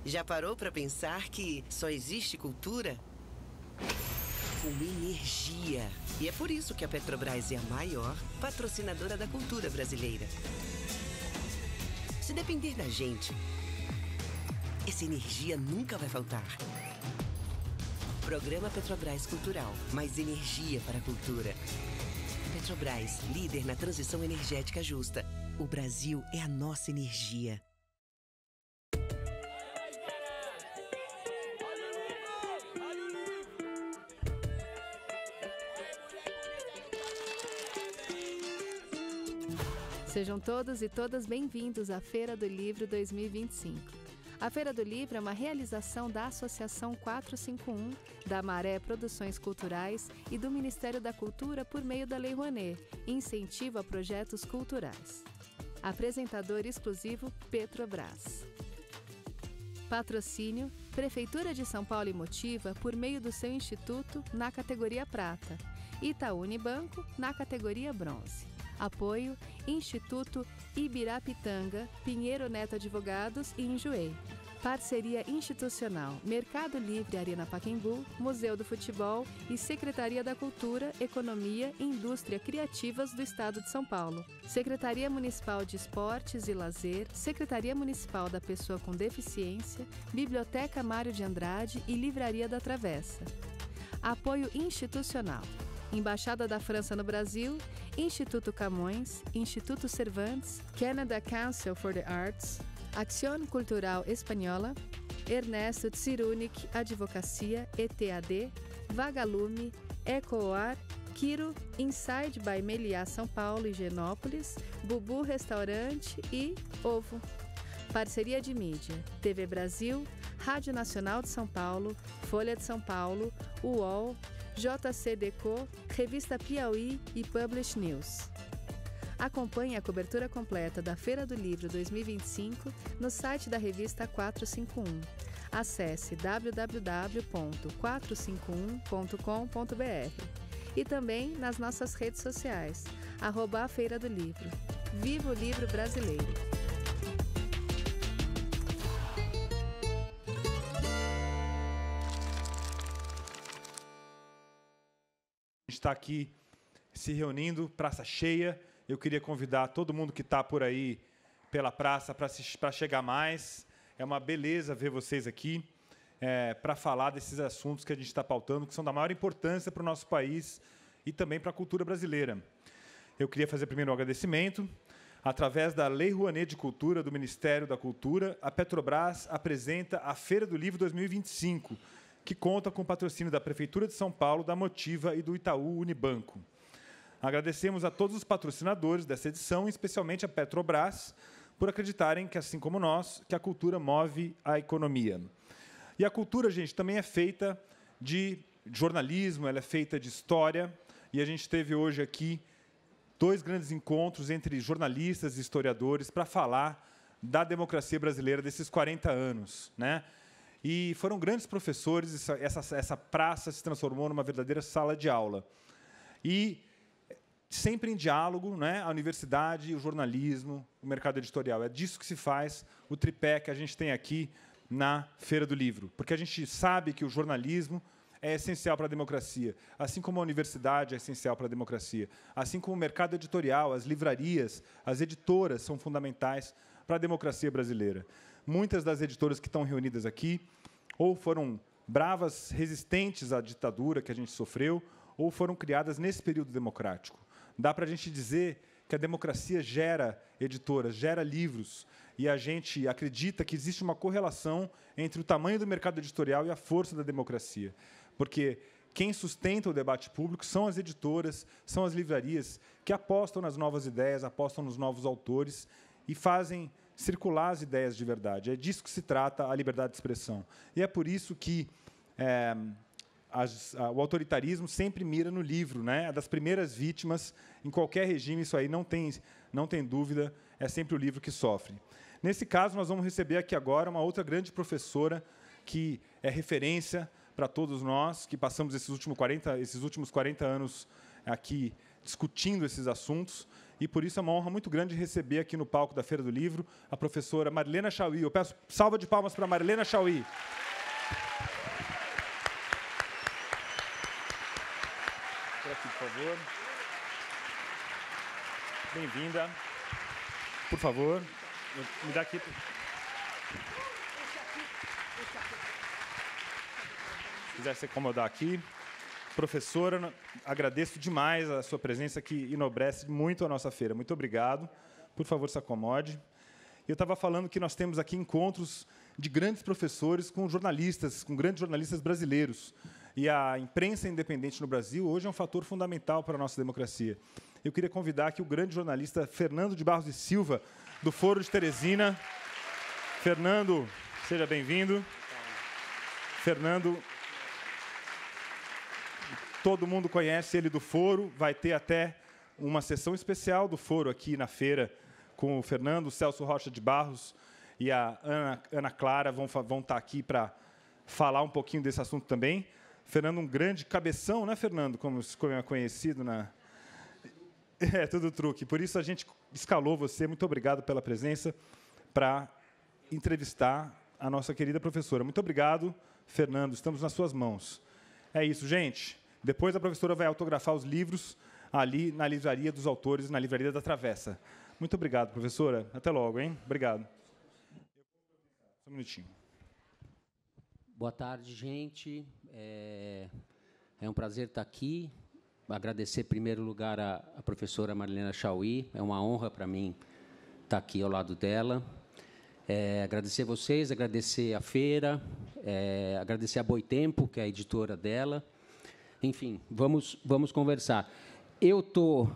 Já parou para pensar que só existe cultura com energia? E é por isso que a Petrobras é a maior patrocinadora da cultura brasileira. Se depender da gente, essa energia nunca vai faltar. Programa Petrobras Cultural. Mais energia para a cultura. Petrobras, líder na transição energética justa. O Brasil é a nossa energia. Sejam todos e todas bem-vindos à Feira do Livro 2025. A Feira do Livro é uma realização da Associação 451, da Maré Produções Culturais e do Ministério da Cultura por meio da Lei Rouanet, incentivo a projetos culturais. Apresentador exclusivo Petrobras. Patrocínio Prefeitura de São Paulo e Motiva por meio do seu Instituto na categoria Prata, Itaú Unibanco na categoria Bronze. Apoio Instituto Ibirapitanga, Pinheiro Neto Advogados e Enjoei. Parceria institucional Mercado Livre Arena Pacaembu, Museu do Futebol e Secretaria da Cultura, Economia e Indústria Criativas do Estado de São Paulo. Secretaria Municipal de Esportes e Lazer, Secretaria Municipal da Pessoa com Deficiência, Biblioteca Mário de Andrade e Livraria da Travessa. Apoio institucional Embaixada da França no Brasil, Instituto Camões, Instituto Cervantes, Canada Council for the Arts, Acción Cultural Espanhola, Ernesto Tsirunik Advocacia, ETAD, Vagalume, Ecoar, Quiro, Inside by Meliá São Paulo e Genópolis, Bubu Restaurante e Ovo. Parceria de mídia, TV Brasil, Rádio Nacional de São Paulo, Folha de São Paulo, UOL, JCDecaux, Revista Piauí e Publish News. Acompanhe a cobertura completa da Feira do Livro 2025 no site da revista 451. Acesse www.451.com.br e também nas nossas redes sociais, @a Feira do Livro. Viva o livro brasileiro! Está aqui se reunindo, praça cheia. Eu queria convidar todo mundo que está por aí pela praça para chegar mais. É uma beleza ver vocês aqui para falar desses assuntos que a gente está pautando, que são da maior importância para o nosso país e também para a cultura brasileira. Eu queria fazer primeiro um agradecimento. Através da Lei Rouanet de Cultura do Ministério da Cultura, a Petrobras apresenta a Feira do Livro 2025, que conta com o patrocínio da Prefeitura de São Paulo, da Motiva e do Itaú Unibanco. Agradecemos a todos os patrocinadores dessa edição, especialmente a Petrobras, por acreditarem que, assim como nós, que a cultura move a economia. E a cultura, gente, também é feita de jornalismo, ela é feita de história, e a gente teve hoje aqui 2 grandes encontros entre jornalistas e historiadores para falar da democracia brasileira desses 40 anos, né? E foram grandes professores, essa praça se transformou numa verdadeira sala de aula. E sempre em diálogo, né, a universidade, o jornalismo, o mercado editorial. É disso que se faz o tripé que a gente tem aqui na Feira do Livro. Porque a gente sabe que o jornalismo é essencial para a democracia, assim como a universidade é essencial para a democracia, assim como o mercado editorial, as livrarias, as editoras são fundamentais para a democracia brasileira. Muitas das editoras que estão reunidas aqui ou foram bravas resistentes à ditadura que a gente sofreu, ou foram criadas nesse período democrático. Dá para a gente dizer que a democracia gera editoras, gera livros, e a gente acredita que existe uma correlação entre o tamanho do mercado editorial e a força da democracia. Porque quem sustenta o debate público são as editoras, são as livrarias, que apostam nas novas ideias, apostam nos novos autores e fazem circular as ideias de verdade. É disso que se trata a liberdade de expressão. E é por isso que o autoritarismo sempre mira no livro, né? É das primeiras vítimas em qualquer regime, isso aí não tem dúvida, é sempre o livro que sofre. Nesse caso, nós vamos receber aqui agora uma outra grande professora que é referência para todos nós, que passamos esses últimos 40 anos aqui discutindo esses assuntos. E, por isso, é uma honra muito grande receber aqui no palco da Feira do Livro a professora Marilena Chauí. Eu peço salva de palmas para Marilena Chauí. Por aqui, por favor. Bem-vinda. Por favor, me dá aqui. Se quiser se acomodar aqui. Professora, agradeço demais a sua presença, que enobrece muito a nossa feira. Muito obrigado. Por favor, se acomode. Eu estava falando que nós temos aqui encontros de grandes professores com jornalistas, com grandes jornalistas brasileiros. E a imprensa independente no Brasil hoje é um fator fundamental para a nossa democracia. Eu queria convidar aqui o grande jornalista Fernando de Barros e Silva, do Foro de Teresina. Fernando, seja bem-vindo. Fernando, todo mundo conhece ele do Foro, vai ter até uma sessão especial do Foro aqui na feira, com o Fernando, o Celso Rocha de Barros e a Ana Clara vão estar aqui para falar um pouquinho desse assunto também. Fernando, um grande cabeção, né, Fernando? Como é conhecido na... É, tudo truque. Por isso a gente escalou você. Muito obrigado pela presença para entrevistar a nossa querida professora. Muito obrigado, Fernando. Estamos nas suas mãos. É isso, gente. Depois a professora vai autografar os livros ali na Livraria dos Autores, na Livraria da Travessa. Muito obrigado, professora. Até logo, hein? Obrigado. Só um minutinho. Boa tarde, gente. É um prazer estar aqui. Agradecer, em primeiro lugar, a professora Marilena Chauí. É uma honra para mim estar aqui ao lado dela. Agradecer a vocês, agradecer a feira, agradecer a Boitempo, que é a editora dela. Enfim, vamos conversar. Eu estou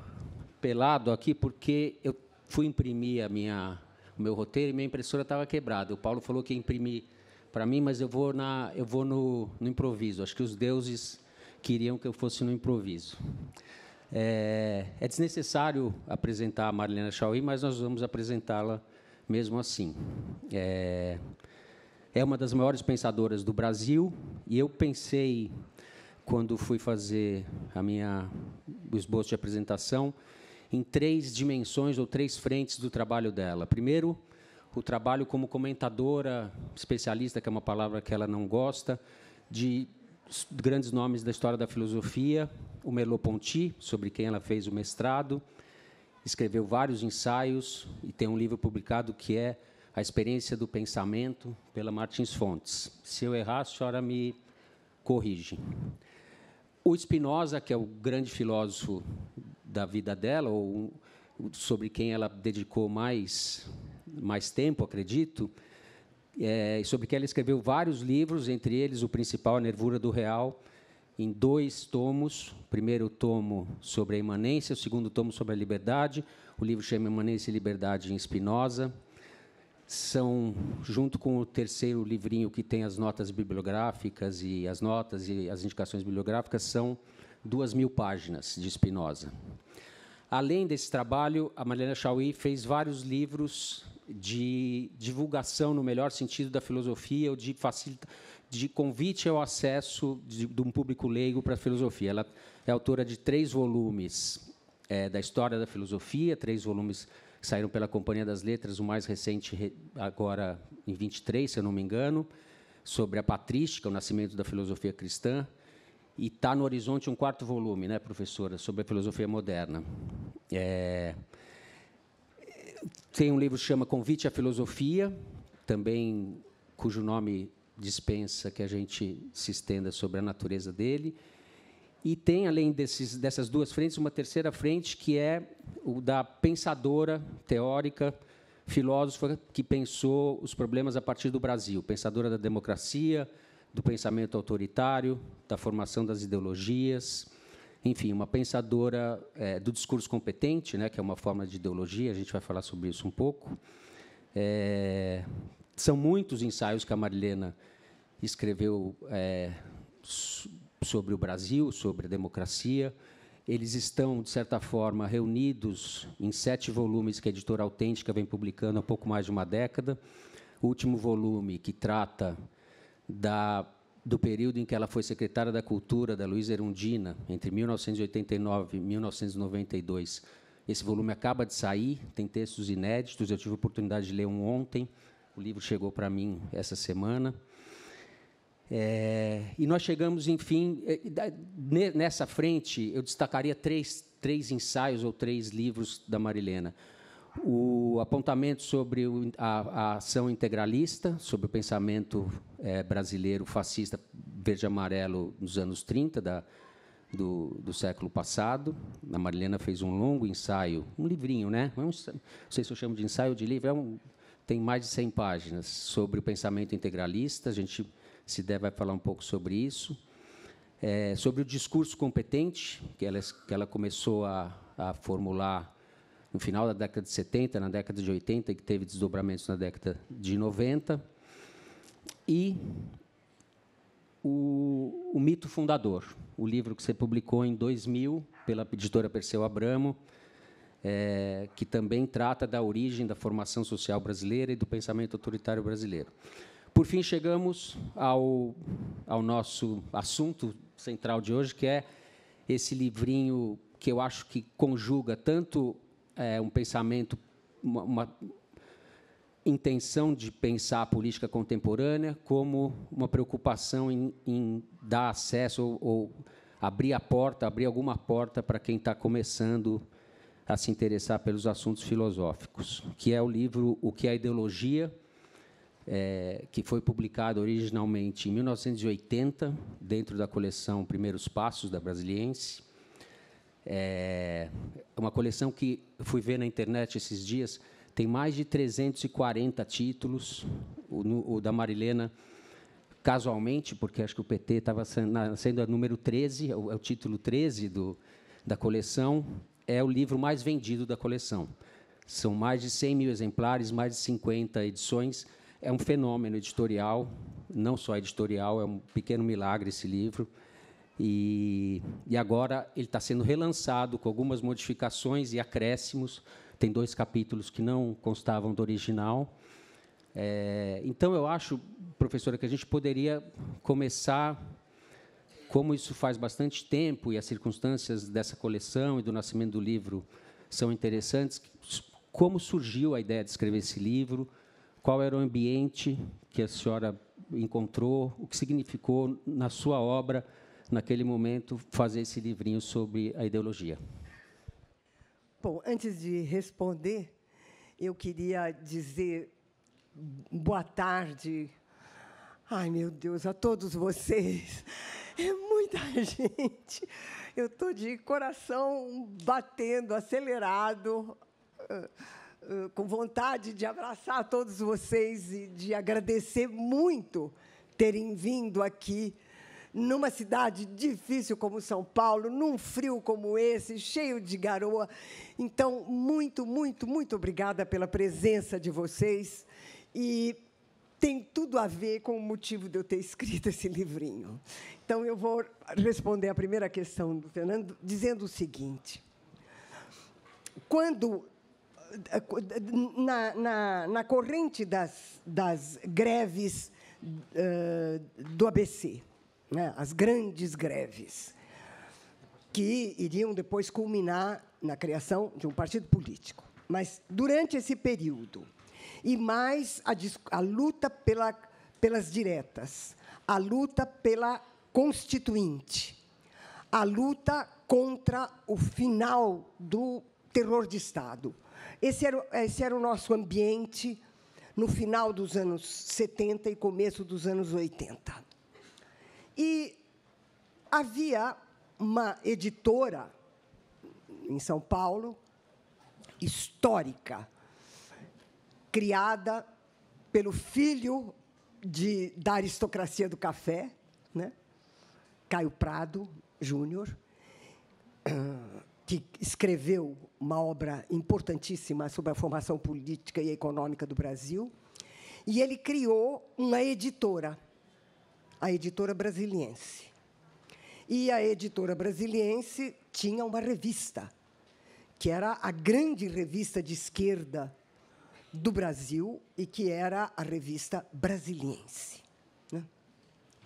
pelado aqui porque eu fui imprimir o meu roteiro e minha impressora estava quebrada. O Paulo falou que ia imprimir para mim, mas eu vou no improviso. Acho que os deuses queriam que eu fosse no improviso. É desnecessário apresentar a Marilena Chauí, mas nós vamos apresentá-la mesmo assim. É uma das maiores pensadoras do Brasil, e eu pensei, quando fui fazer o esboço de apresentação, em 3 dimensões ou 3 frentes do trabalho dela. Primeiro, o trabalho como comentadora, especialista, que é uma palavra que ela não gosta, de grandes nomes da história da filosofia, o Merleau-Ponty, sobre quem ela fez o mestrado, escreveu vários ensaios e tem um livro publicado que é A Experiência do Pensamento, pela Martins Fontes. Se eu errar, a senhora me corrige. O Spinoza, que é o grande filósofo da vida dela, ou sobre quem ela dedicou mais tempo, acredito, sobre quem ela escreveu vários livros, entre eles o principal, A Nervura do Real, em 2 tomos. O primeiro tomo sobre a imanência, o segundo tomo sobre a liberdade. O livro chama Imanência e Liberdade em Spinoza. São, junto com o terceiro livrinho, que tem as notas bibliográficas e as notas e as indicações bibliográficas, são 2.000 páginas de Spinoza. Além desse trabalho, a Marilena Chauí fez vários livros de divulgação, no melhor sentido, da filosofia, ou de convite ao acesso de um público leigo para a filosofia. Ela é autora de 3 volumes da história da filosofia, 3 volumes que saíram pela Companhia das Letras, o mais recente, agora em 23, se eu não me engano, sobre a patrística, o nascimento da filosofia cristã, e está no horizonte um 4º volume, né, professora, sobre a filosofia moderna. Tem um livro que chama Convite à Filosofia, também cujo nome dispensa que a gente se estenda sobre a natureza dele. E tem, além dessas 2 frentes, uma terceira frente, que é o da pensadora teórica, filósofa, que pensou os problemas a partir do Brasil, pensadora da democracia, do pensamento autoritário, da formação das ideologias, enfim, uma pensadora do discurso competente, né, que é uma forma de ideologia, a gente vai falar sobre isso um pouco. São muitos ensaios que a Marilena escreveu sobre o Brasil, sobre a democracia. Eles estão, de certa forma, reunidos em 7 volumes que a Editora Autêntica vem publicando há pouco mais de uma década. O último volume, que trata da do período em que ela foi secretária da Cultura da Luiza Erundina, entre 1989 e 1992. Esse volume acaba de sair, tem textos inéditos, eu tive a oportunidade de ler um ontem, o livro chegou para mim essa semana. E nós chegamos, enfim, nessa frente, eu destacaria três ensaios ou 3 livros da Marilena. O apontamento sobre a ação integralista, sobre o pensamento brasileiro fascista verde-amarelo nos anos 30 do século passado. A Marilena fez um longo ensaio, um livrinho, né? Não sei se eu chamo de ensaio ou de livro, tem mais de 100 páginas, sobre o pensamento integralista. A gente, se der, vai falar um pouco sobre isso. Sobre o discurso competente, que ela começou a formular no final da década de 70, na década de 80, e que teve desdobramentos na década de 90. E o Mito Fundador, o livro que você publicou em 2000, pela editora Perseu Abramo, que também trata da origem da formação social brasileira e do pensamento autoritário brasileiro. Por fim, chegamos ao nosso assunto central de hoje, que é esse livrinho que eu acho que conjuga tanto um pensamento, uma intenção de pensar a política contemporânea, como uma preocupação em dar acesso ou abrir alguma porta para quem está começando a se interessar pelos assuntos filosóficos, que é o livro O que é a Ideologia, que foi publicado originalmente em 1980, dentro da coleção Primeiros Passos, da Brasiliense. É uma coleção que fui ver na internet esses dias, tem mais de 340 títulos. O da Marilena, casualmente, porque acho que o PT estava sendo a número 13, é o título 13 da coleção, é o livro mais vendido da coleção. São mais de 100 mil exemplares, mais de 50 edições. É um fenômeno editorial, não só editorial, é um pequeno milagre esse livro. E agora ele está sendo relançado com algumas modificações e acréscimos. Tem 2 capítulos que não constavam do original. Então, eu acho, professora, que a gente poderia começar, como isso faz bastante tempo e as circunstâncias dessa coleção e do nascimento do livro são interessantes, como surgiu a ideia de escrever esse livro, qual era o ambiente que a senhora encontrou, o que significou na sua obra, naquele momento, fazer esse livrinho sobre a ideologia. Bom, antes de responder, eu queria dizer boa tarde. Ai, meu Deus, a todos vocês. É muita gente. Eu estou de coração batendo, acelerado, com vontade de abraçar todos vocês e de agradecer muito terem vindo aqui, numa cidade difícil como São Paulo, num frio como esse, cheio de garoa. Então, muito, muito, muito obrigada pela presença de vocês. E tem tudo a ver com o motivo de eu ter escrito esse livrinho. Então, eu vou responder a primeira questão do Fernando dizendo o seguinte. Quando, na corrente das greves do ABC, né, as grandes greves, que iriam depois culminar na criação de um partido político. Mas, durante esse período, e mais a luta pelas diretas, a luta pela Constituinte, a luta contra o final do terror de Estado. Esse era o nosso ambiente no final dos anos 70 e começo dos anos 80. E havia uma editora em São Paulo, histórica, criada pelo filho da aristocracia do café, né? Caio Prado Júnior, que escreveu uma obra importantíssima sobre a formação política e econômica do Brasil, e ele criou uma editora, a Editora Brasiliense. E a Editora Brasiliense tinha uma revista, que era a grande revista de esquerda do Brasil e que era a Revista Brasiliense, né?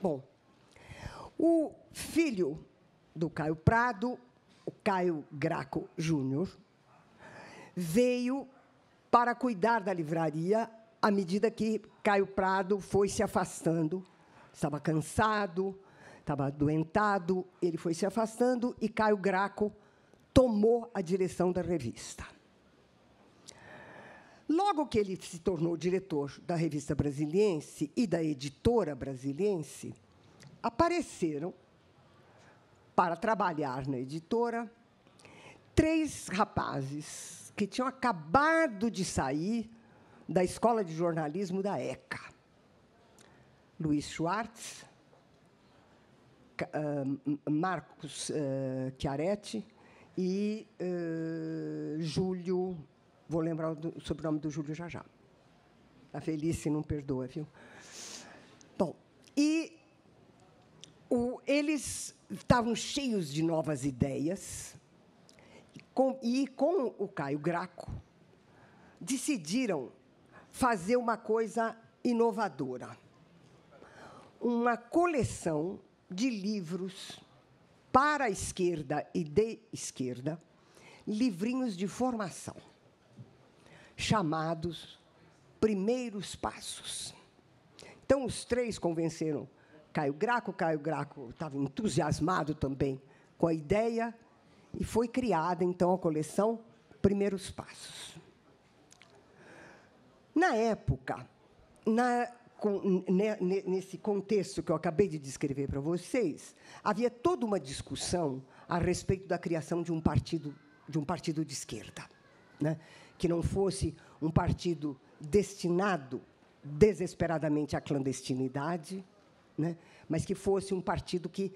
Bom, O filho do Caio Prado, o Caio Graco Júnior, veio para cuidar da livraria à medida que Caio Prado foi se afastando. Estava cansado, estava adoentado, ele foi se afastando e Caio Graco tomou a direção da revista. Logo que ele se tornou diretor da Revista Brasiliense e da Editora Brasiliense, apareceram, para trabalhar na editora, 3 rapazes que tinham acabado de sair da Escola de Jornalismo da ECA. Luiz Schwartz, Marcos Chiaretti e Júlio, vou lembrar o sobrenome do Júlio já. A Felice não perdoa, viu? Bom, e eles estavam cheios de novas ideias, e com o Caio Graco decidiram fazer uma coisa inovadora. Uma coleção de livros para a esquerda e de esquerda, livrinhos de formação, chamados Primeiros Passos. Então, os 3 convenceram Caio Graco. Caio Graco estava entusiasmado também com a ideia, e foi criada, então, a coleção Primeiros Passos. Na época, nesse contexto que eu acabei de descrever para vocês, havia toda uma discussão a respeito da criação de um partido de esquerda, né? Que não fosse um partido destinado desesperadamente à clandestinidade, né? Mas que fosse um partido que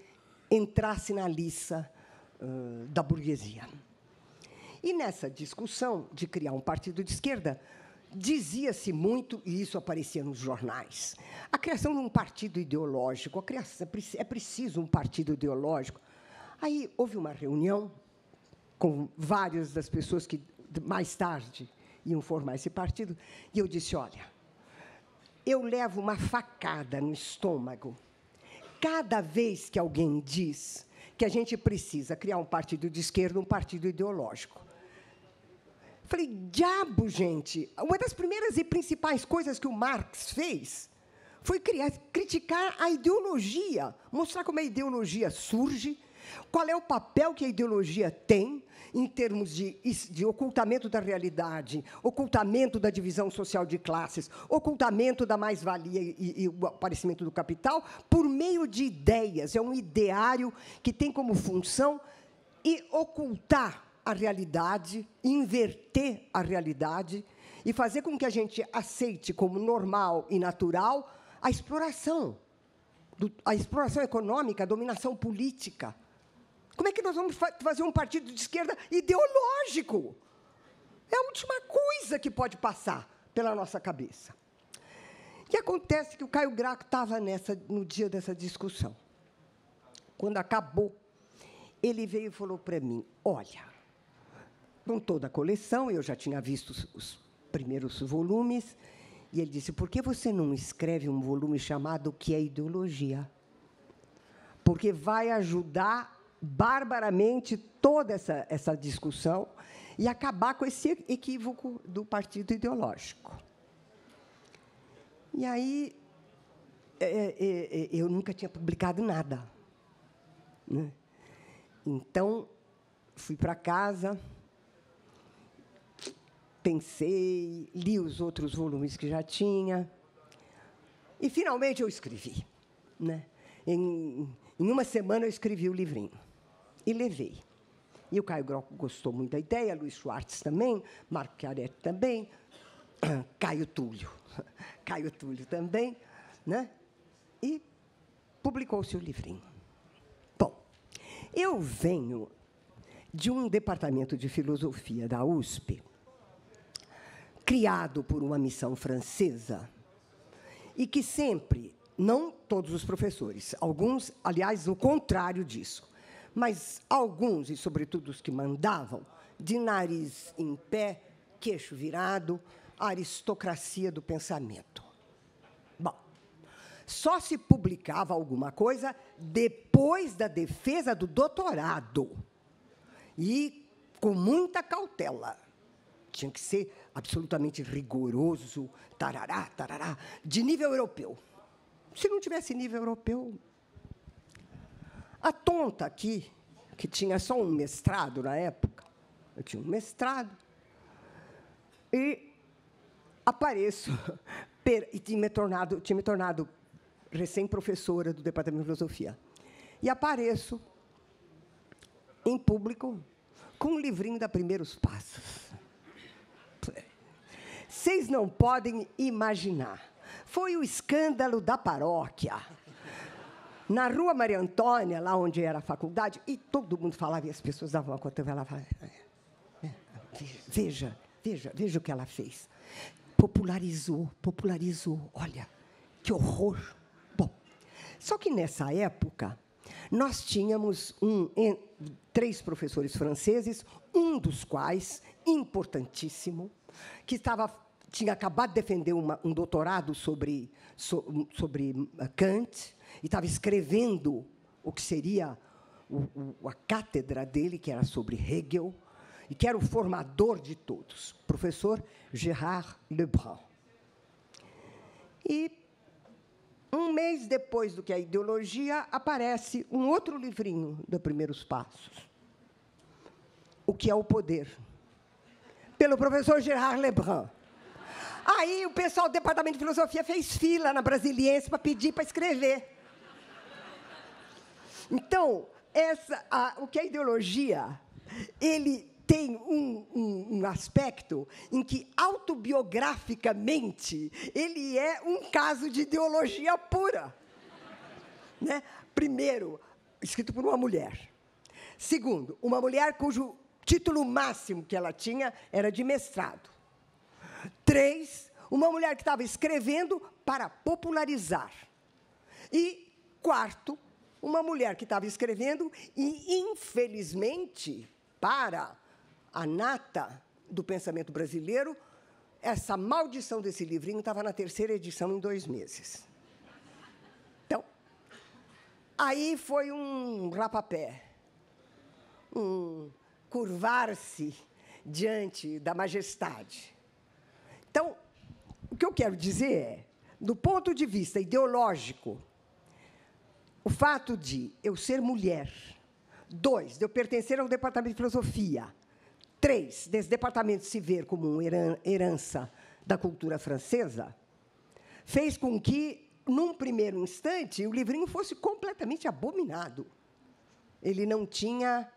entrasse na liça da burguesia. E, nessa discussão de criar um partido de esquerda, dizia-se muito, e isso aparecia nos jornais, a criação de um partido ideológico, é preciso um partido ideológico. Aí houve uma reunião com várias das pessoas que, mais tarde, iam formar esse partido, e eu disse, olha, eu levo uma facada no estômago cada vez que alguém diz que a gente precisa criar um partido de esquerda, um partido ideológico. Falei, diabo, gente! Uma das primeiras e principais coisas que o Marx fez foi criticar a ideologia, mostrar como a ideologia surge, qual é o papel que a ideologia tem em termos de ocultamento da realidade, ocultamento da divisão social de classes, ocultamento da mais-valia e o aparecimento do capital, por meio de ideias. É um ideário que tem como função ocultar a realidade, inverter a realidade e fazer com que a gente aceite como normal e natural a exploração econômica, a dominação política. Como é que nós vamos fazer um partido de esquerda ideológico? É a última coisa que pode passar pela nossa cabeça. E acontece que o Caio Graco estava no dia dessa discussão. Quando acabou, ele veio e falou para mim, olha, com toda a coleção, eu já tinha visto os primeiros volumes, e ele disse, por que você não escreve um volume chamado O que é Ideologia? Porque vai ajudar barbaramente toda essa discussão e acabar com esse equívoco do partido ideológico. E aí, eu nunca tinha publicado nada, né? Então, fui para casa, pensei, li os outros volumes que já tinha, e, finalmente, eu escrevi, né? Em uma semana, eu escrevi o livrinho. E levei. E o Caio Graco gostou muito da ideia, Luiz Schwartz também, Marco Chiaretti também, Caio Túlio também, né? E publicou-se o livrinho. Bom, eu venho de um departamento de filosofia da USP, criado por uma missão francesa, e que sempre, não todos os professores, alguns, aliás, o contrário disso, mas alguns, e sobretudo os que mandavam, de nariz em pé, queixo virado, a aristocracia do pensamento. Bom, só se publicava alguma coisa depois da defesa do doutorado. E com muita cautela. Tinha que ser absolutamente rigoroso, tarará, tarará, de nível europeu. Se não tivesse nível europeu... A tonta aqui, que tinha só um mestrado na época, eu tinha um mestrado, e apareço, e tinha me tornado recém-professora do Departamento de Filosofia. E apareço em público com um livrinho da Primeiros Passos. Vocês não podem imaginar. Foi o escândalo da paróquia. Na Rua Maria Antônia, lá onde era a faculdade, e todo mundo falava, e as pessoas davam uma cotovela e falavam, veja o que ela fez. Popularizou, olha, que horror. Bom, só que, nessa época, nós tínhamos 3 professores franceses, um dos quais, importantíssimo, que tinha acabado de defender um doutorado sobre Kant, e estava escrevendo o que seria a cátedra dele, que era sobre Hegel, e que era o formador de todos, o professor Gérard Lebrun. E, um mês depois do que a ideologia, aparece um outro livrinho do Primeiros Passos, O que é o Poder, pelo professor Gérard Lebrun. Aí, o pessoal do Departamento de Filosofia fez fila na Brasiliense para pedir para escrever. Então, o que é a ideologia, ele tem um aspecto em que, autobiograficamente, ele é um caso de ideologia pura. Né? Primeiro, escrito por uma mulher. Segundo, uma mulher cujo título máximo que ela tinha era de mestrado. 3, uma mulher que estava escrevendo para popularizar. E, quarto, uma mulher que estava escrevendo e, infelizmente, para a nata do pensamento brasileiro, essa maldição desse livrinho estava na 3ª edição em 2 meses. Então, aí foi um rapapé, um curvar-se diante da majestade. Então, o que eu quero dizer é, do ponto de vista ideológico, o fato de eu ser mulher, 2, de eu pertencer ao Departamento de Filosofia, 3, desse departamento se ver como uma herança da cultura francesa, fez com que, num primeiro instante, o livrinho fosse completamente abominado. Ele não tinha...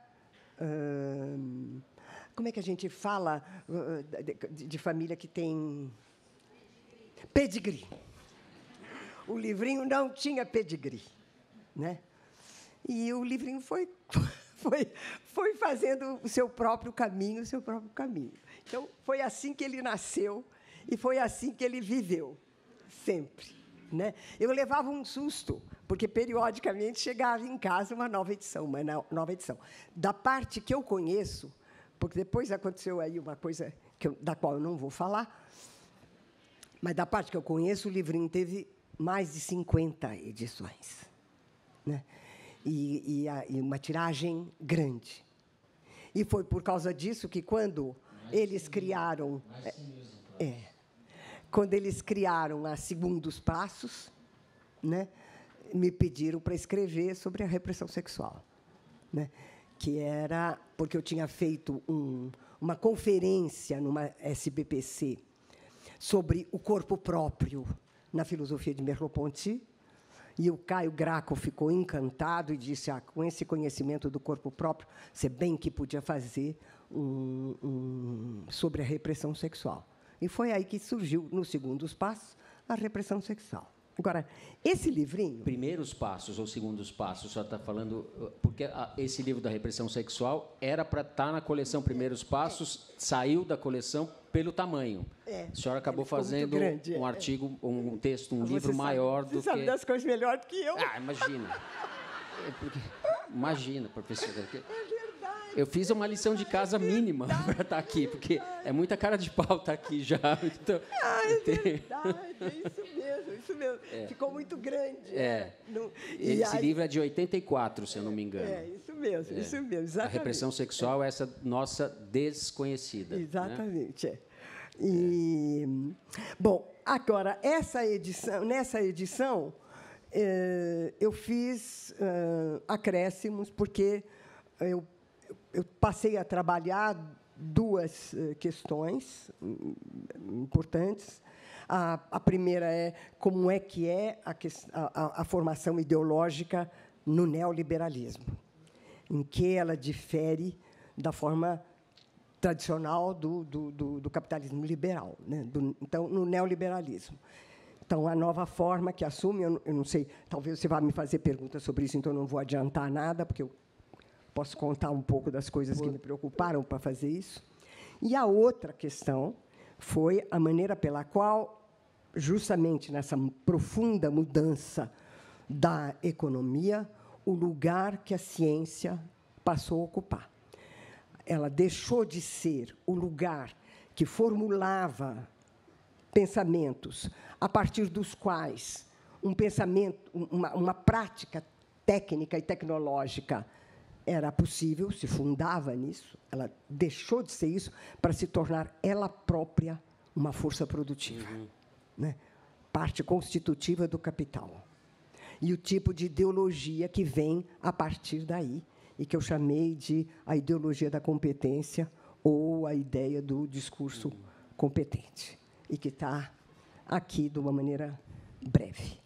como é que a gente fala de família que tem... Pedigree. O livrinho não tinha pedigree. Né? E o livrinho foi fazendo o seu próprio caminho, Então, foi assim que ele nasceu e foi assim que ele viveu, sempre. Né? Eu levava um susto, porque, periodicamente, chegava em casa uma nova edição. Da parte que eu conheço, porque depois aconteceu aí uma coisa da qual eu não vou falar, mas, da parte que eu conheço, o livrinho teve mais de 50 edições. Né? E uma tiragem grande. E foi por causa disso que, quando eles criaram... quando eles criaram a Segundos Passos, né, me pediram para escrever sobre a repressão sexual. Né? Que era porque eu tinha feito uma conferência numa SBPC sobre o corpo próprio na filosofia de Merleau-Ponty, e o Caio Graco ficou encantado e disse, com esse conhecimento do corpo próprio, você bem que podia fazer sobre a repressão sexual. E foi aí que surgiu, nos Segundos Passos, a repressão sexual. Agora, esse livrinho... Primeiros Passos ou Segundos Passos, só está falando... Porque esse livro da repressão sexual era para estar na coleção Primeiros Passos, saiu da coleção pelo tamanho. A senhora acabou fazendo grande, um artigo, um texto, um livro maior do que... Você sabe das coisas melhor do que eu. Imagina. Imagina, professora. É verdade. Eu fiz uma lição de casa mínima para estar aqui, porque é muita cara de pau estar aqui já. Então, é verdade, é isso mesmo. isso mesmo. Ficou muito grande. Esse livro é de 84, se eu não me engano. Isso mesmo, exatamente. A repressão sexual é essa nossa desconhecida. Exatamente, né? Bom, agora, nessa edição, eu fiz acréscimos, porque eu passei a trabalhar duas questões importantes. A primeira é como é que é a formação ideológica no neoliberalismo, em que ela difere da forma tradicional do capitalismo liberal, né? Então, no neoliberalismo. Então, a nova forma que assume, eu não sei, talvez você vá me fazer perguntas sobre isso, então eu não vou adiantar nada, porque eu posso contar um pouco das coisas que me preocuparam para fazer isso. E a outra questão foi a maneira pela qual, justamente nessa profunda mudança da economia, o lugar que a ciência passou a ocupar. Ela deixou de ser o lugar que formulava pensamentos a partir dos quais uma prática técnica e tecnológica era possível, se fundava nisso. Ela deixou de ser isso para se tornar ela própria uma força produtiva, né? Parte constitutiva do capital. E o tipo de ideologia que vem a partir daí, e que eu chamei de a ideologia da competência ou a ideia do discurso competente, e que está aqui de uma maneira breve.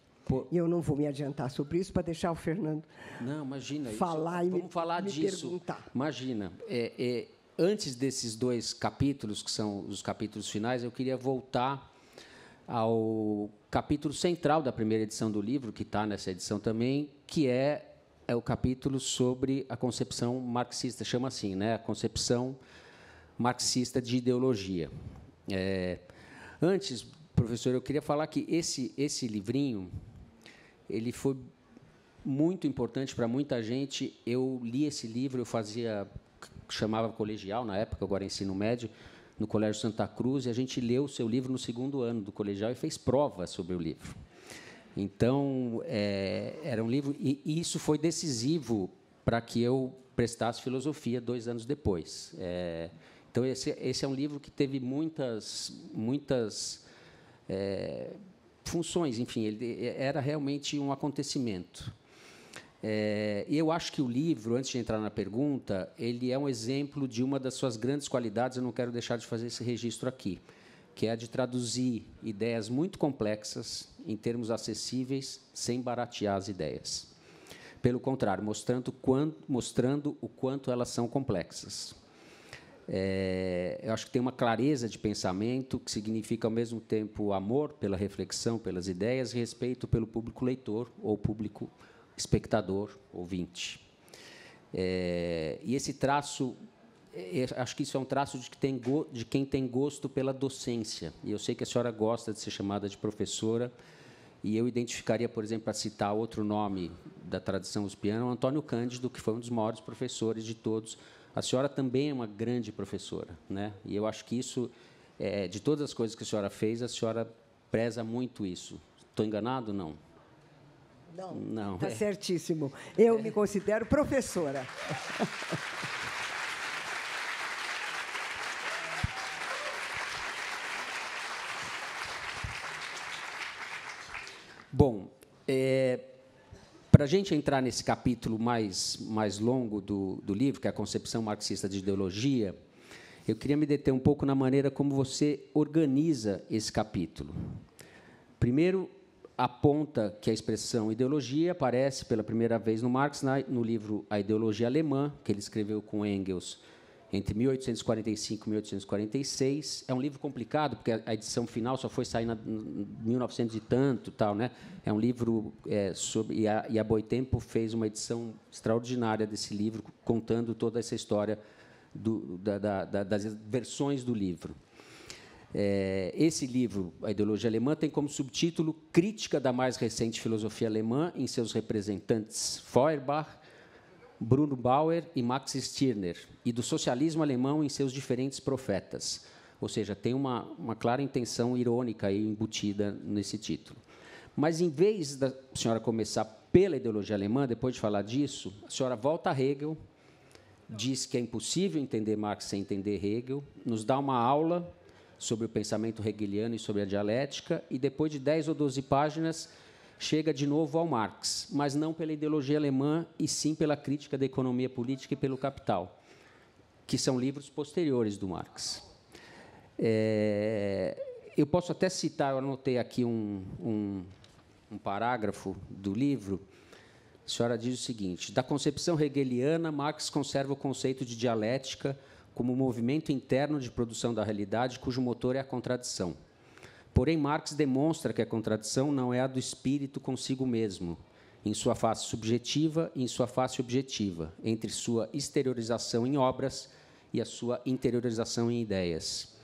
E eu não vou me adiantar sobre isso para deixar o Fernando falar vamos falar disso. Perguntar. Imagina, antes desses dois capítulos, que são os capítulos finais, eu queria voltar ao capítulo central da primeira edição do livro, que está nessa edição também, que é o capítulo sobre a concepção marxista, chama assim, né? A concepção marxista de ideologia. Antes, professor, eu queria falar que esse livrinho ele foi muito importante para muita gente. Eu li esse livro, chamava colegial na época, agora ensino médio, no Colégio Santa Cruz, e a gente leu o seu livro no 2º ano do colegial e fez prova sobre o livro. Então, era um livro, e isso foi decisivo para que eu prestasse filosofia 2 anos depois. Então, esse é um livro que teve muitas funções, enfim, ele era realmente um acontecimento. E eu acho que o livro, antes de entrar na pergunta, ele é um exemplo de uma das suas grandes qualidades, eu não quero deixar de fazer esse registro aqui, que é a de traduzir ideias muito complexas em termos acessíveis, sem baratear as ideias. Pelo contrário, mostrando o quanto elas são complexas. Eu acho que tem uma clareza de pensamento que significa, ao mesmo tempo, amor pela reflexão, pelas ideias, e respeito pelo público leitor ou público espectador, ouvinte. E esse traço, acho que isso é um traço de quem tem gosto pela docência. E eu sei que a senhora gosta de ser chamada de professora, e eu identificaria, por exemplo, para citar outro nome da tradição uspiana, o Antônio Cândido, que foi um dos maiores professores de todos. A senhora também é uma grande professora, né? E eu acho que isso, de todas as coisas que a senhora fez, a senhora preza muito isso. Estou enganado? Não. Não. Está certíssimo. Eu me considero professora. Bom, para a gente entrar nesse capítulo mais longo do livro, que é a concepção marxista de ideologia, eu queria me deter um pouco na maneira como você organiza esse capítulo. Primeiro, aponta que a expressão ideologia aparece pela primeira vez no Marx, no livro A Ideologia Alemã, que ele escreveu com Engels entre 1845 e 1846. É um livro complicado, porque a edição final só foi sair em 1900 e tanto, tal, né? É um livro sobre... E a Boitempo fez uma edição extraordinária desse livro, contando toda essa história das versões do livro. Esse livro, A Ideologia Alemã, tem como subtítulo Crítica da mais recente filosofia alemã em seus representantes Feuerbach, Bruno Bauer e Max Stirner, e do socialismo alemão em seus diferentes profetas. Ou seja, tem uma clara intenção irônica aí embutida nesse título. Mas, em vez da senhora começar pela ideologia alemã, depois de falar disso, a senhora volta a Hegel, diz que é impossível entender Marx sem entender Hegel, nos dá uma aula sobre o pensamento hegeliano e sobre a dialética, e, depois de 10 ou 12 páginas, chega de novo ao Marx, mas não pela ideologia alemã, e sim pela crítica da economia política e pelo Capital, que são livros posteriores do Marx. Eu posso até citar, eu anotei aqui um parágrafo do livro. A senhora diz o seguinte: da concepção hegeliana, Marx conserva o conceito de dialética como um movimento interno de produção da realidade cujo motor é a contradição. Porém, Marx demonstra que a contradição não é a do espírito consigo mesmo, em sua face subjetiva e em sua face objetiva, entre sua exteriorização em obras e a sua interiorização em ideias.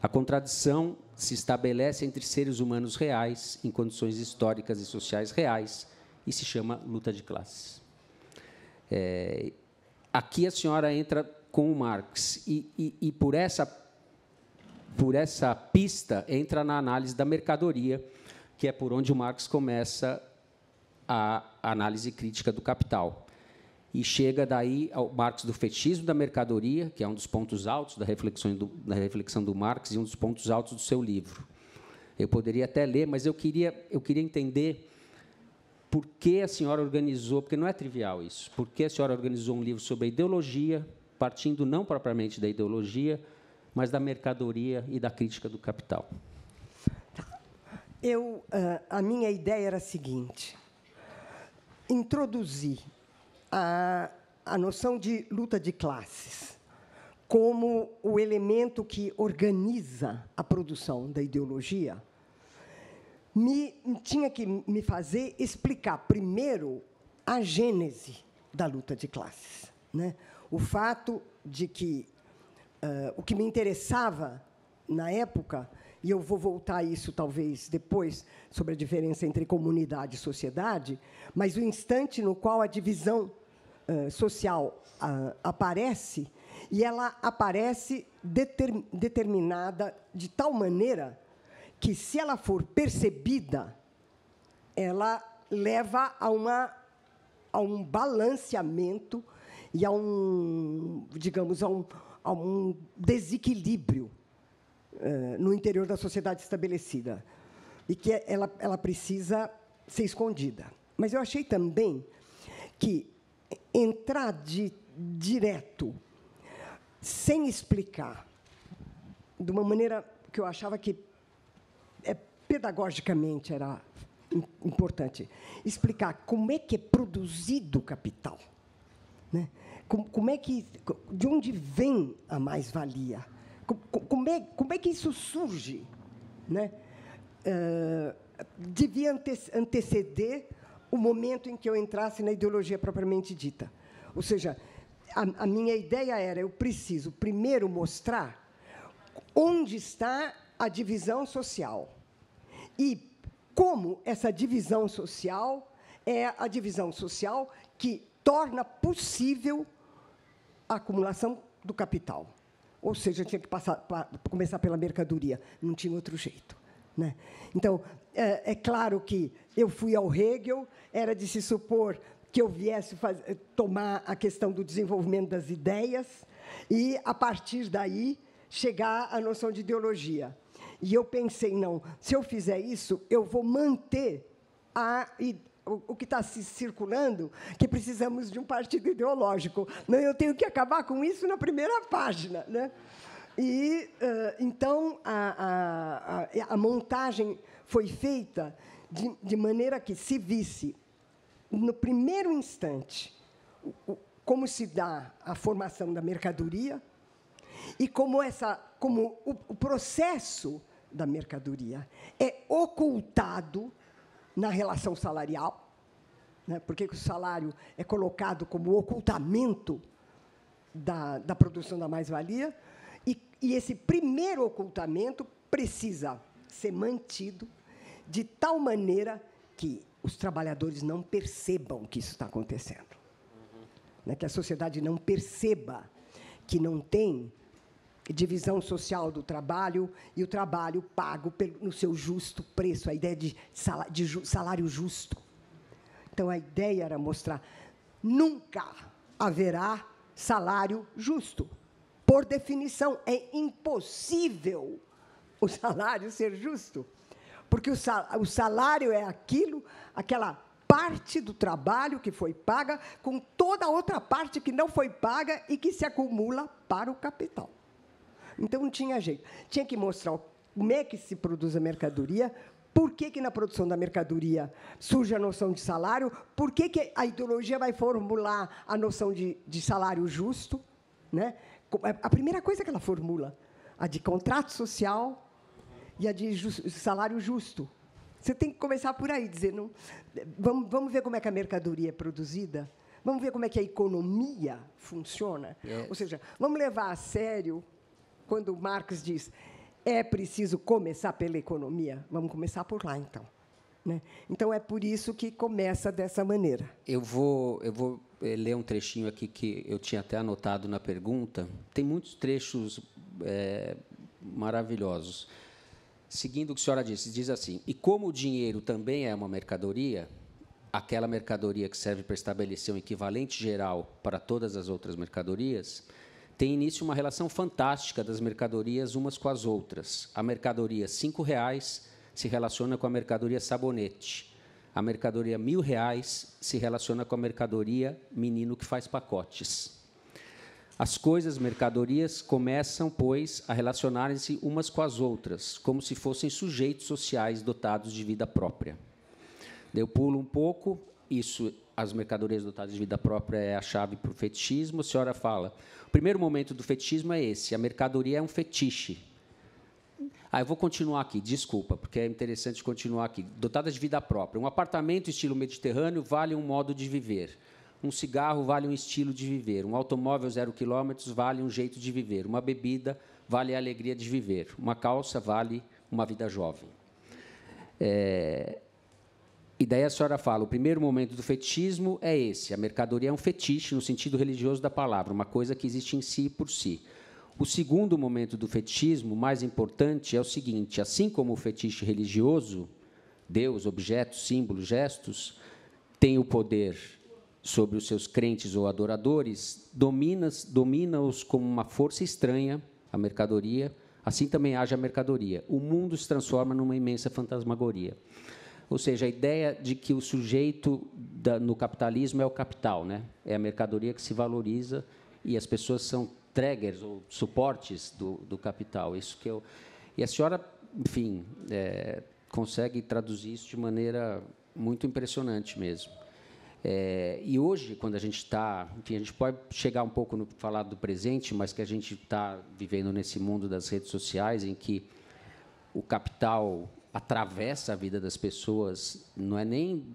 A contradição se estabelece entre seres humanos reais, em condições históricas e sociais reais, e se chama luta de classes. Aqui a senhora entra com o Marx, e por essa pista entra na análise da mercadoria, que é por onde o Marx começa a análise crítica do Capital. E chega daí ao Marx do fetichismo da mercadoria, que é um dos pontos altos da reflexão do Marx e um dos pontos altos do seu livro. Eu poderia até ler, mas eu queria entender por que a senhora organizou, porque não é trivial isso, por que a senhora organizou um livro sobre a ideologia, partindo não propriamente da ideologia, mas da mercadoria e da crítica do Capital. A minha ideia era a seguinte: introduzir a noção de luta de classes como o elemento que organiza a produção da ideologia, tinha que me fazer explicar primeiro a gênese da luta de classes, né? O fato de que o que me interessava na época, e eu vou voltar a isso talvez depois, sobre a diferença entre comunidade e sociedade, mas o instante no qual a divisão social aparece, e ela aparece determinada de tal maneira que, se ela for percebida, ela leva a um balanceamento e a digamos, a um desequilíbrio no interior da sociedade estabelecida, e que ela precisa ser escondida. Mas eu achei também que entrar direto, sem explicar, de uma maneira que eu achava que pedagogicamente era importante, explicar como é que é produzido o capital, né? Como é que, de onde vem a mais-valia? Como é que isso surge, né? Devia anteceder o momento em que eu entrasse na ideologia propriamente dita. Ou seja, a minha ideia era: eu preciso primeiro mostrar onde está a divisão social e como essa divisão social é a divisão social que torna possível a acumulação do capital. Ou seja, eu tinha que começar pela mercadoria, não tinha outro jeito, né? Então, é claro que eu fui ao Hegel, era de se supor que eu viesse tomar a questão do desenvolvimento das ideias e, a partir daí, chegar à noção de ideologia. E eu pensei, não, se eu fizer isso, eu vou manter o que está se circulando, que precisamos de um partido ideológico. Não, eu tenho que acabar com isso na primeira página, né? E, então, a montagem foi feita de maneira que se visse, no primeiro instante, como se dá a formação da mercadoria e como o processo da mercadoria é ocultado na relação salarial, né? Porque o salário é colocado como ocultamento da produção da mais-valia, e esse primeiro ocultamento precisa ser mantido de tal maneira que os trabalhadores não percebam que isso está acontecendo, né? Que a sociedade não perceba que não tem divisão social do trabalho e o trabalho pago no seu justo preço, a ideia de salário justo. Então, a ideia era mostrar nunca haverá salário justo. Por definição, é impossível o salário ser justo, porque o salário é aquela parte do trabalho que foi paga com toda a outra parte que não foi paga e que se acumula para o capital. Então, não tinha jeito. Tinha que mostrar como é que se produz a mercadoria, por que na produção da mercadoria surge a noção de salário, por que a ideologia vai formular a noção de salário justo, né? A primeira coisa que ela formula, a de contrato social e a de salário justo. Você tem que começar por aí, dizer, não, vamos ver como é que a mercadoria é produzida, vamos ver como é que a economia funciona. Ou seja, vamos levar a sério quando Marx diz é preciso começar pela economia, vamos começar por lá, então. Né? Então, é por isso que começa dessa maneira. Eu vou ler um trechinho aqui que eu tinha até anotado na pergunta. Tem muitos trechos maravilhosos. Seguindo o que a senhora disse, diz assim: e como o dinheiro também é uma mercadoria, aquela mercadoria que serve para estabelecer um equivalente geral para todas as outras mercadorias, tem início uma relação fantástica das mercadorias umas com as outras. A mercadoria R$5 se relaciona com a mercadoria sabonete. A mercadoria R$1.000 se relaciona com a mercadoria menino que faz pacotes. As coisas, mercadorias, começam, pois, a relacionarem-se umas com as outras, como se fossem sujeitos sociais dotados de vida própria. Eu pulo um pouco, isso, as mercadorias dotadas de vida própria é a chave para o fetichismo. A senhora fala, o primeiro momento do fetichismo é esse, a mercadoria é um fetiche. Eu vou continuar aqui, desculpa, porque é interessante continuar aqui. Dotada de vida própria. Um apartamento estilo mediterrâneo vale um modo de viver. Um cigarro vale um estilo de viver. Um automóvel 0 km vale um jeito de viver. Uma bebida vale a alegria de viver. Uma calça vale uma vida jovem. E daí a senhora fala, o primeiro momento do fetichismo é esse. A mercadoria é um fetiche, no sentido religioso da palavra, uma coisa que existe em si e por si. O segundo momento do fetichismo, mais importante, é o seguinte: assim como o fetiche religioso, Deus, objetos, símbolos, gestos, tem o poder sobre os seus crentes ou adoradores, domina-os como uma força estranha, a mercadoria, assim também age a mercadoria. O mundo se transforma numa imensa fantasmagoria. Ou seja, a ideia de que o sujeito no capitalismo é o capital, né? É a mercadoria que se valoriza e as pessoas são triggers ou suportes do capital. Isso que e a senhora, enfim, consegue traduzir isso de maneira muito impressionante mesmo. E hoje, quando a gente está, enfim, a gente pode chegar um pouco no falar do presente, mas que a gente está vivendo nesse mundo das redes sociais, em que o capital atravessa a vida das pessoas, não é nem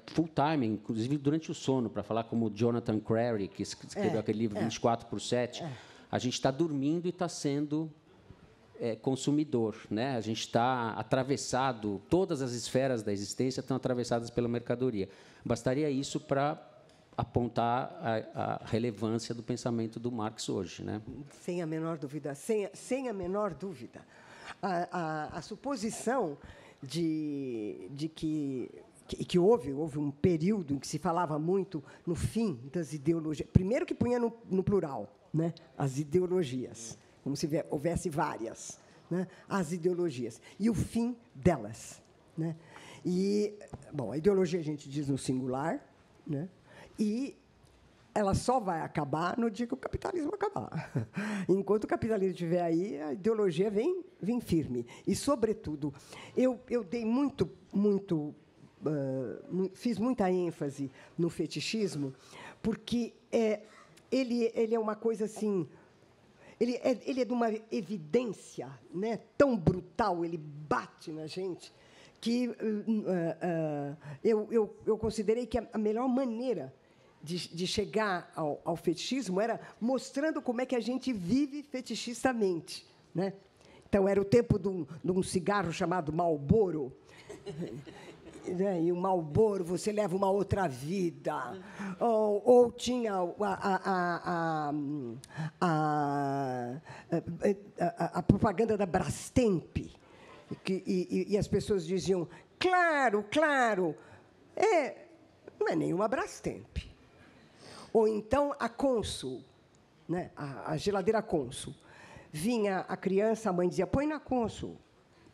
full time, inclusive durante o sono, para falar como Jonathan Crary, que escreveu aquele livro 24/7, a gente está dormindo e está sendo consumidor, né? A gente está atravessado, todas as esferas da existência estão atravessadas pela mercadoria. Bastaria isso para apontar a relevância do pensamento do Marx hoje, né? Sem a menor dúvida, sem a menor dúvida. A suposição de que houve um período em que se falava muito no fim das ideologias. Primeiro que punha no plural, né, as ideologias, como se houvesse várias, né, as ideologias, e o fim delas. Né? E, bom, a ideologia a gente diz no singular, né, e ela só vai acabar no dia que o capitalismo acabar. Enquanto o capitalismo estiver aí, a ideologia vem firme. E, sobretudo, eu dei fiz muita ênfase no fetichismo, porque ele é uma coisa assim, ele é de uma evidência, né, tão brutal, ele bate na gente, que eu considerei que a melhor maneira de chegar ao fetichismo era mostrando como é que a gente vive fetichistamente. Né? Então, era o tempo de um cigarro chamado Marlboro. né, e o Marlboro, você leva uma outra vida. Ou tinha a propaganda da Brastemp, e as pessoas diziam, claro, claro, não é nenhuma Brastemp. Ou então a Consul, né, a geladeira Consul. Vinha a criança, a mãe dizia, põe na Consul.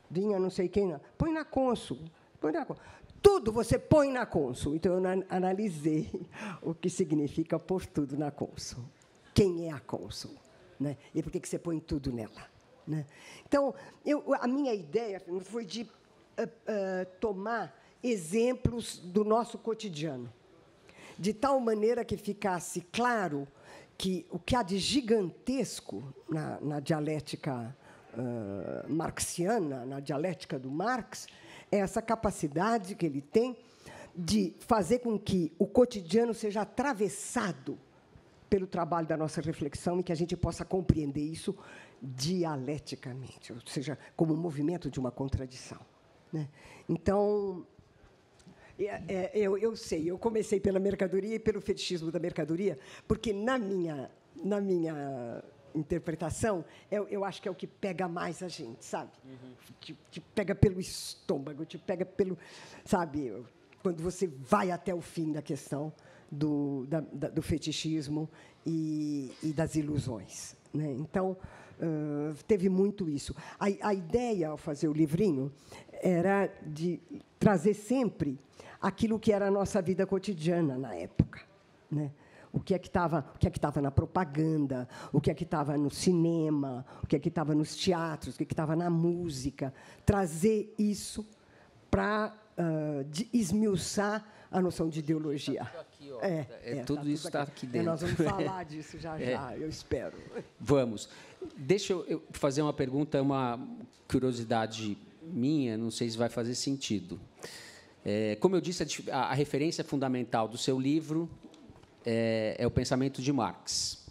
Vinha não sei quem, põe na Consul. Põe na Consul. Tudo você põe na Consul. Então, eu analisei o que significa pôr tudo na Consul. Quem é a Consul? Né? E por que você põe tudo nela? Né? Então, a minha ideia foi de tomar exemplos do nosso cotidiano, de tal maneira que ficasse claro que o que há de gigantesco na dialética marxiana, na dialética do Marx, é essa capacidade que ele tem de fazer com que o cotidiano seja atravessado pelo trabalho da nossa reflexão e que a gente possa compreender isso dialeticamente, ou seja, como um movimento de uma contradição. Né? Então, eu sei, eu comecei pela mercadoria e pelo fetichismo da mercadoria, porque, na minha interpretação, eu acho que é o que pega mais a gente, sabe? Te pega pelo estômago, te pega pelo... Sabe, quando você vai até o fim da questão do fetichismo e das ilusões. Né? Então, teve muito isso. A ideia, ao fazer o livrinho, era de trazer sempre aquilo que era a nossa vida cotidiana na época. Né? O que é que estava na propaganda, o que é que estava no cinema, o que é que estava nos teatros, o que é que estava na música. Trazer isso para esmiuçar a noção de ideologia. Aqui, ó. Tudo isso está aqui dentro. Nós vamos falar disso já, eu espero. Vamos. Deixa eu fazer uma pergunta, uma curiosidade minha, não sei se vai fazer sentido. Como eu disse, a referência fundamental do seu livro é o pensamento de Marx.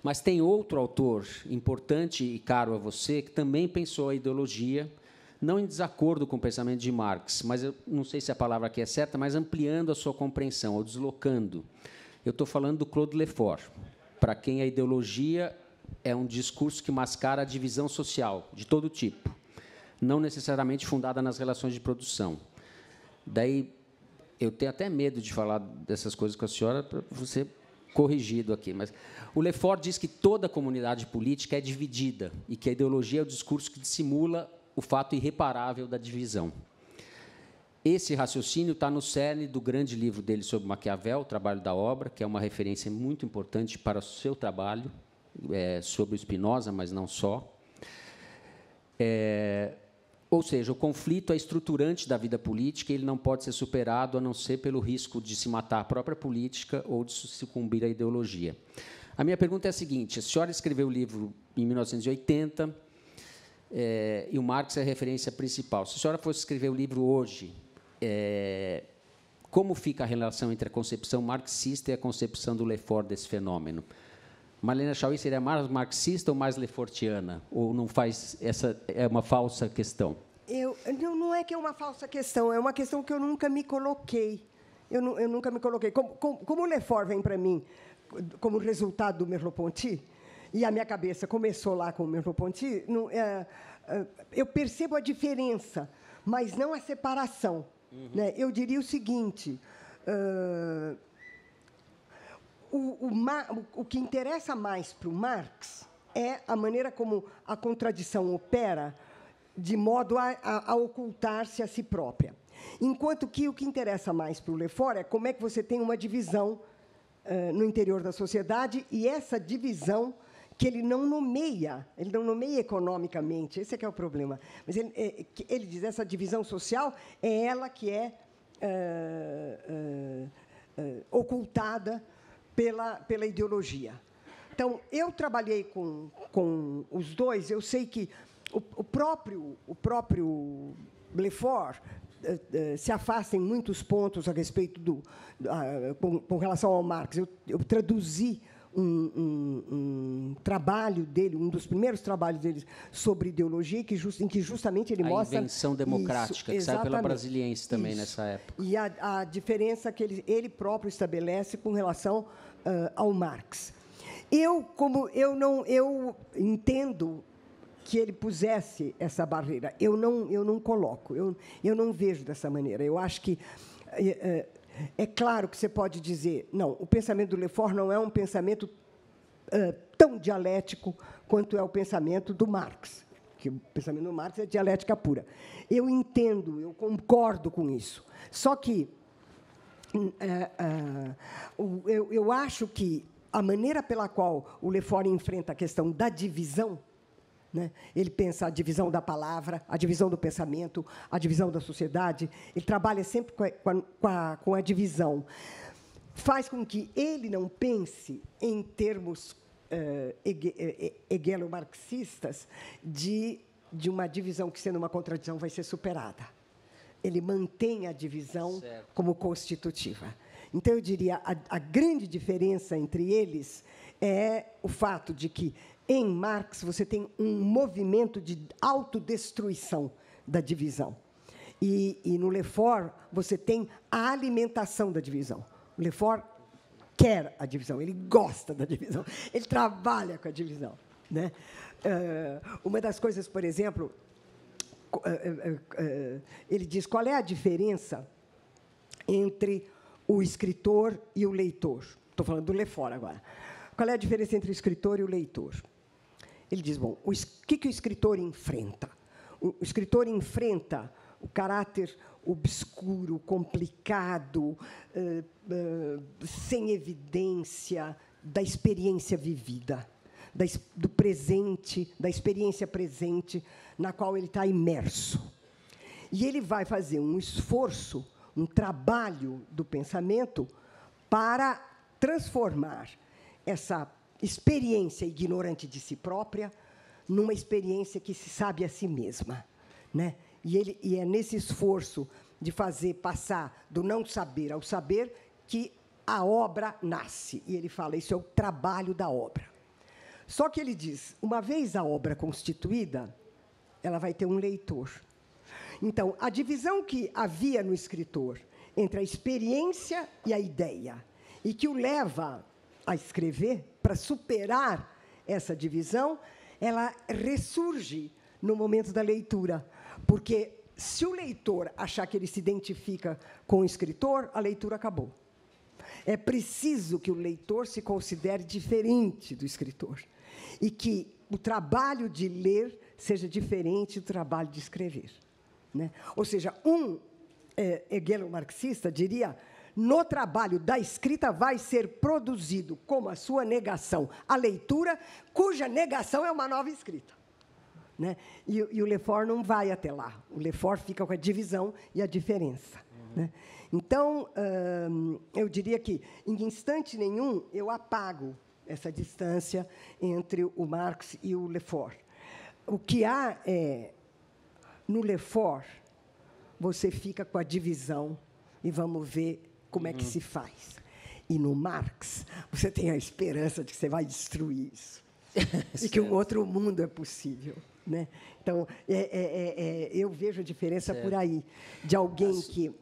Mas tem outro autor importante e caro a você que também pensou a ideologia, não em desacordo com o pensamento de Marx, mas eu não sei se a palavra aqui é certa, mas ampliando a sua compreensão, ou deslocando. Eu estou falando do Claude Lefort, para quem a ideologia é um discurso que mascara a divisão social, de todo tipo, não necessariamente fundada nas relações de produção. Daí, eu tenho até medo de falar dessas coisas com a senhora, para você corrigido aqui. Mas o Lefort diz que toda comunidade política é dividida e que a ideologia é o discurso que dissimula o fato irreparável da divisão. Esse raciocínio está no cerne do grande livro dele sobre Maquiavel, O Trabalho da Obra, que é uma referência muito importante para o seu trabalho, sobre o Spinoza, mas não só. Ou seja, o conflito é estruturante da vida política e ele não pode ser superado a não ser pelo risco de se matar a própria política ou de sucumbir à ideologia. A minha pergunta é a seguinte: a senhora escreveu o livro em 1980 e o Marx é a referência principal. Se a senhora fosse escrever o livro hoje, como fica a relação entre a concepção marxista e a concepção do Lefort desse fenômeno? Marlene Chauí seria mais marxista ou mais lefortiana? Ou não faz essa uma falsa questão? Não é que é uma falsa questão, é uma questão que eu nunca me coloquei. Eu nunca me coloquei. Como o Lefort vem para mim como resultado do Merleau-Ponty, e a minha cabeça começou lá com o Merleau-Ponty, eu percebo a diferença, mas não a separação. Né? Eu diria o seguinte... O que interessa mais para o Marx é a maneira como a contradição opera de modo a ocultar-se a si própria. Enquanto que o que interessa mais para o Lefort é como é que você tem uma divisão no interior da sociedade, e essa divisão que ele não nomeia economicamente, esse é que é o problema. Mas ele diz, essa divisão social é ela que é ocultada pela ideologia. Então, eu trabalhei com os dois. Eu sei que o próprio Lefort se afasta em muitos pontos a respeito com relação ao Marx. Eu traduzi um trabalho dele, um dos primeiros trabalhos dele sobre ideologia, em que justamente ele mostra... A invenção democrática, isso, que saiu pela Brasiliense também nessa época. E a diferença que ele próprio estabelece com relação ao Marx. Eu entendo que ele pusesse essa barreira. Eu não coloco, eu não vejo dessa maneira. Eu acho que... É claro que você pode dizer, não, o pensamento do Lefort não é um pensamento tão dialético quanto é o pensamento do Marx, que o pensamento do Marx é dialética pura. Eu entendo, eu concordo com isso. Só que eu acho que a maneira pela qual o Lefort enfrenta a questão da divisão, né? Ele pensa a divisão da palavra, a divisão do pensamento, a divisão da sociedade. Ele trabalha sempre com a divisão. Faz com que ele não pense em termos hegelo-marxistas de uma divisão que, sendo uma contradição, vai ser superada. Ele mantém a divisão como constitutiva. Então, eu diria, a grande diferença entre eles é o fato de que, em Marx, você tem um movimento de autodestruição da divisão. E no Lefort, você tem a alimentação da divisão. O Lefort quer a divisão, ele gosta da divisão, ele trabalha com a divisão, né? Uma das coisas, por exemplo, ele diz qual é a diferença entre o escritor e o leitor. Estou falando do Lefort agora. Qual é a diferença entre o escritor e o leitor? Ele diz, bom, o que o escritor enfrenta? O escritor enfrenta o caráter obscuro, complicado, sem evidência da experiência vivida, do presente, da experiência presente na qual ele está imerso. E ele vai fazer um esforço, um trabalho do pensamento para transformar essa experiência ignorante de si própria numa experiência que se sabe a si mesma, né? E é nesse esforço de fazer passar do não saber ao saber que a obra nasce. E ele fala, isso é o trabalho da obra. Só que ele diz, uma vez a obra constituída, ela vai ter um leitor. Então, a divisão que havia no escritor entre a experiência e a ideia, e que o leva a escrever, para superar essa divisão, ela ressurge no momento da leitura. Porque, se o leitor achar que ele se identifica com o escritor, a leitura acabou. É preciso que o leitor se considere diferente do escritor. E que o trabalho de ler seja diferente do trabalho de escrever, né? Ou seja, hegelo-marxista diria, no trabalho da escrita vai ser produzido, como a sua negação, a leitura, cuja negação é uma nova escrita, né? E o Lefort não vai até lá. O Lefort fica com a divisão e a diferença, né? Então, eu diria que, em instante nenhum, eu apago essa distância entre o Marx e o Lefort. O que há é, no Lefort, você fica com a divisão e vamos ver como é que se faz. E no Marx, você tem a esperança de que você vai destruir isso. E que um outro mundo é possível, né? Então, eu vejo a diferença por aí, de alguém que...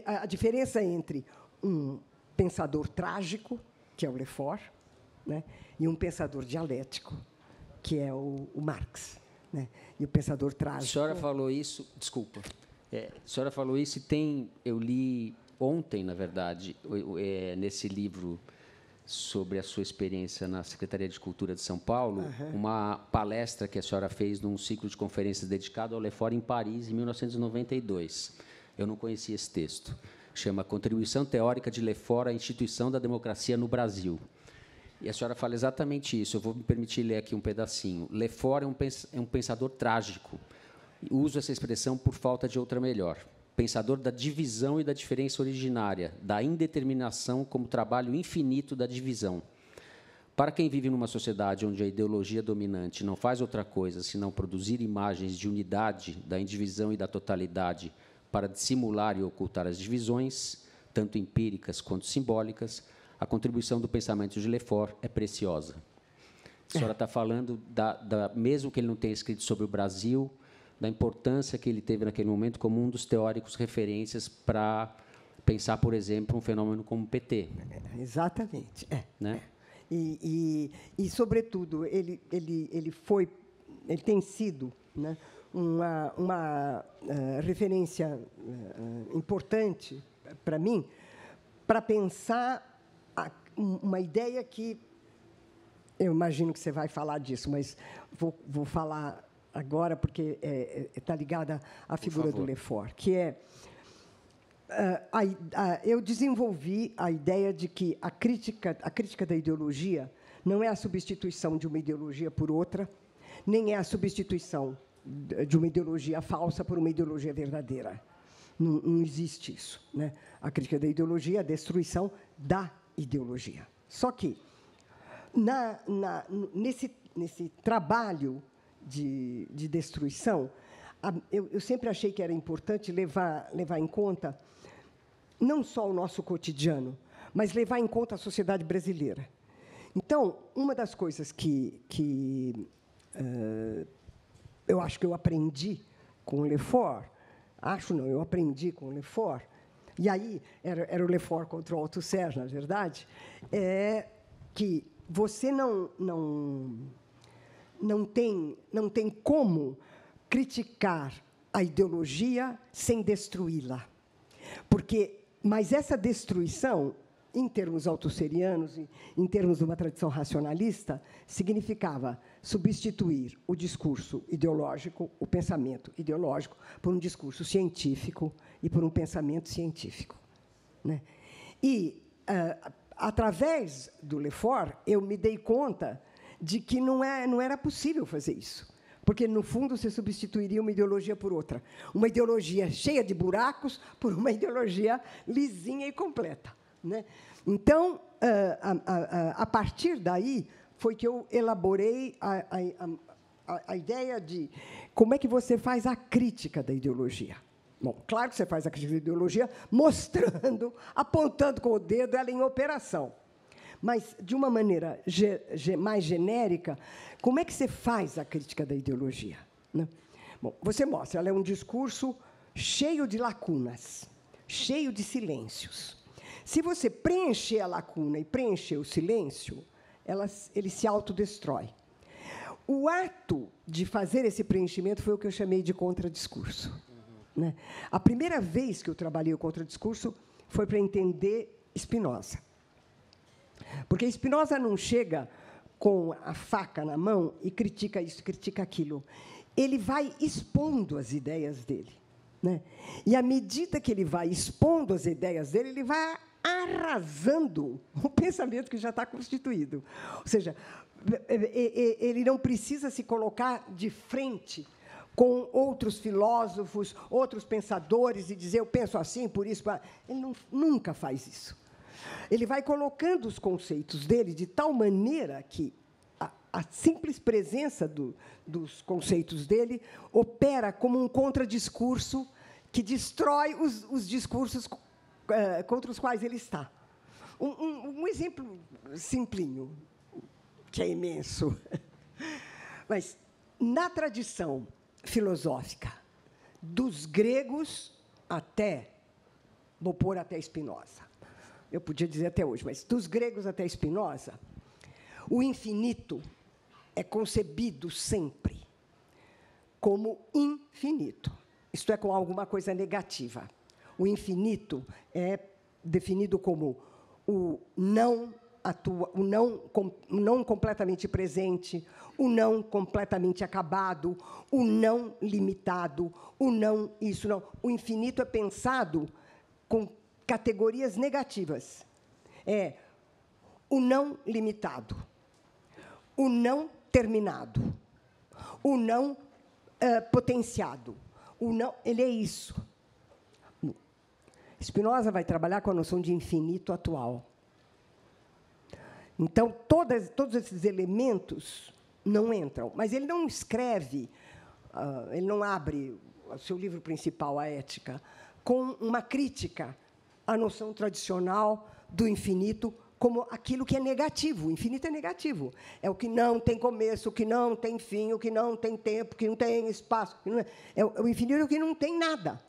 a diferença entre um pensador trágico, que é o Lefort, né, e um pensador dialético, que é o Marx, né? E o pensador trágico... A senhora falou isso... Desculpa. A senhora falou isso e tem... Eu li ontem, na verdade, nesse livro sobre a sua experiência na Secretaria de Cultura de São Paulo, uma palestra que a senhora fez num ciclo de conferências dedicado ao Lefort em Paris, em 1992. Eu não conhecia esse texto. Chama Contribuição Teórica de Lefort à Instituição da Democracia no Brasil. E a senhora fala exatamente isso. Eu vou me permitir ler aqui um pedacinho. Lefort é um pensador trágico. Uso essa expressão por falta de outra melhor. Pensador da divisão e da diferença originária, da indeterminação como trabalho infinito da divisão. Para quem vive numa sociedade onde a ideologia dominante não faz outra coisa senão produzir imagens de unidade, da indivisão e da totalidade para dissimular e ocultar as divisões, tanto empíricas quanto simbólicas, a contribuição do pensamento de Lefort é preciosa. A senhora está falando, mesmo que ele não tenha escrito sobre o Brasil, da importância que ele teve naquele momento como um dos teóricos referências para pensar, por exemplo, um fenômeno como o PT. Exatamente. Né? E, sobretudo, ele tem sido, né, uma referência importante para mim, para pensar uma ideia que eu imagino que você vai falar disso, mas vou falar agora porque está ligada à figura do Lefort, que é eu desenvolvi a ideia de que a crítica da ideologia não é a substituição de uma ideologia por outra, nem é a substituição de uma ideologia falsa por uma ideologia verdadeira. Não existe isso, né? A crítica da ideologia é a destruição da ideologia. Só que, nesse trabalho de destruição, eu sempre achei que era importante levar em conta não só o nosso cotidiano, mas levar em conta a sociedade brasileira. Então, uma das coisas que eu acho que eu aprendi com o Lefort, eu aprendi com o Lefort, e aí era o Lefort contra o Althusser, na verdade, é que você não tem como criticar a ideologia sem destruí-la. Mas essa destruição, em termos althusserianos, em termos de uma tradição racionalista, significava substituir o discurso ideológico, o pensamento ideológico, por um discurso científico e por um pensamento científico, né? E, através do Lefort, eu me dei conta de que não era possível fazer isso, porque, no fundo, você substituiria uma ideologia por outra. Uma ideologia cheia de buracos por uma ideologia lisinha e completa, né? Então, a partir daí, foi que eu elaborei a ideia de como é que você faz a crítica da ideologia. Bom, claro que você faz a crítica da ideologia mostrando, apontando com o dedo ela em operação. Mas, de uma maneira mais genérica, como é que você faz a crítica da ideologia, né? Bom, você mostra, ela é um discurso cheio de lacunas, cheio de silêncios. Se você preencher a lacuna e preencher o silêncio, ele se autodestrói. O ato de fazer esse preenchimento foi o que eu chamei de contradiscurso, né? A primeira vez que eu trabalhei o contradiscurso foi para entender Spinoza. Porque Spinoza não chega com a faca na mão e critica isso, critica aquilo. Ele vai expondo as ideias dele, né? E, à medida que ele vai expondo as ideias dele, ele vai arrasando o pensamento que já está constituído. Ou seja, ele não precisa se colocar de frente com outros filósofos, outros pensadores, e dizer, eu penso assim, por isso... Ele nunca faz isso. Ele vai colocando os conceitos dele de tal maneira que a simples presença dos conceitos dele opera como um contradiscurso que destrói os discursos contra os quais ele está. Um exemplo simplinho, que é imenso. Mas, na tradição filosófica dos gregos vou pôr até Spinoza, eu podia dizer até hoje, mas dos gregos até Spinoza, o infinito é concebido sempre como infinito, isto é, com alguma coisa negativa. O infinito é definido como o não completamente presente, o não completamente acabado, o não limitado, o não isso, não. O infinito é pensado com categorias negativas. É o não limitado, o não terminado, o não potenciado. Ele é isso. Spinoza vai trabalhar com a noção de infinito atual. Então, todos esses elementos não entram. Mas ele não escreve, ele não abre o seu livro principal, A Ética, com uma crítica à noção tradicional do infinito como aquilo que é negativo. O infinito é negativo. É o que não tem começo, o que não tem fim, o que não tem tempo, o que não tem espaço. O infinito é o que não tem nada.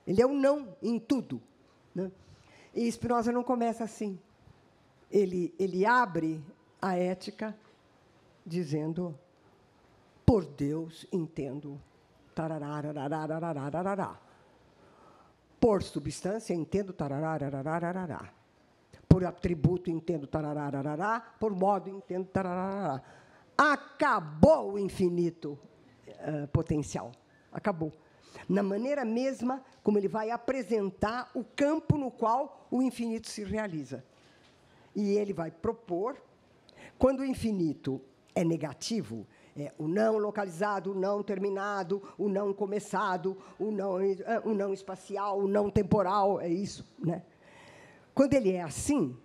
Ele é o não em tudo. Né? E Spinoza não começa assim. Ele abre a ética dizendo, por Deus entendo, tarará. Por substância entendo, tarará. Por atributo entendo, tarará. Por modo entendo, tarará. Acabou o infinito potencial. Acabou. Na maneira mesma como ele vai apresentar o campo no qual o infinito se realiza. E ele vai propor, quando o infinito é negativo, é o não localizado, o não terminado, o não começado, o não espacial, o não temporal, é isso, né? Quando ele é assim,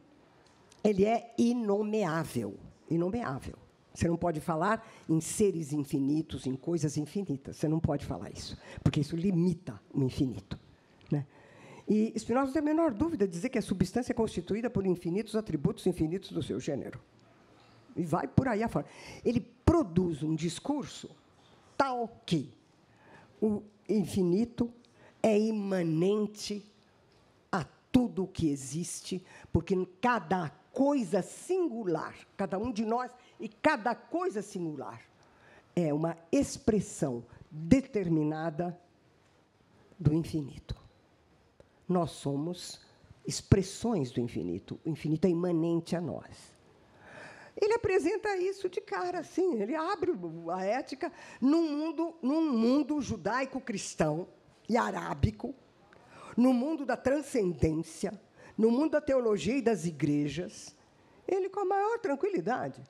ele é inomeável. Inomeável. Você não pode falar em seres infinitos, em coisas infinitas. Você não pode falar isso, porque isso limita o infinito. Né? E Spinoza não tem a menor dúvida de dizer que a substância é constituída por infinitos atributos infinitos do seu gênero. E vai por aí afora. Ele produz um discurso tal que o infinito é imanente a tudo o que existe, porque cada coisa singular, cada um de nós e cada coisa singular é uma expressão determinada do infinito. Nós somos expressões do infinito. O infinito é imanente a nós. Ele apresenta isso de cara, assim. Ele abre a ética num mundo judaico-cristão e arábico, no mundo da transcendência, no mundo da teologia e das igrejas. Ele, com a maior tranquilidade,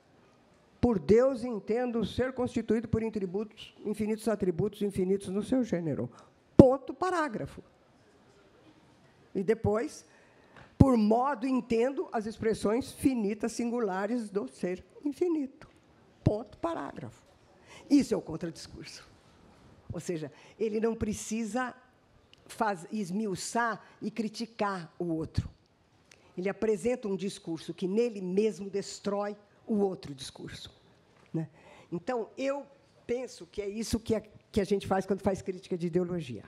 por Deus entendo ser constituído por infinitos atributos infinitos no seu gênero. Ponto, parágrafo. E depois, por modo, entendo as expressões finitas, singulares do ser infinito. Ponto, parágrafo. Isso é o contradiscurso. Ou seja, ele não precisa esmiuçar e criticar o outro. Ele apresenta um discurso que, nele mesmo, destrói o outro discurso. Né? Então, eu penso que é isso que a gente faz quando faz crítica de ideologia.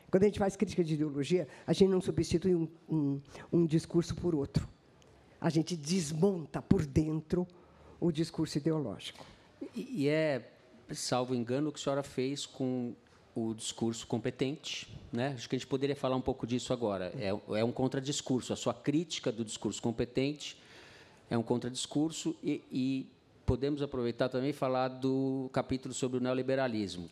Quando a gente faz crítica de ideologia, a gente não substitui um discurso por outro. A gente desmonta por dentro o discurso ideológico. E é, salvo engano, o que a senhora fez com o discurso competente, né? Acho que a gente poderia falar um pouco disso agora. É um contradiscurso. A sua crítica do discurso competente é um contradiscurso e podemos aproveitar também e falar do capítulo sobre o neoliberalismo.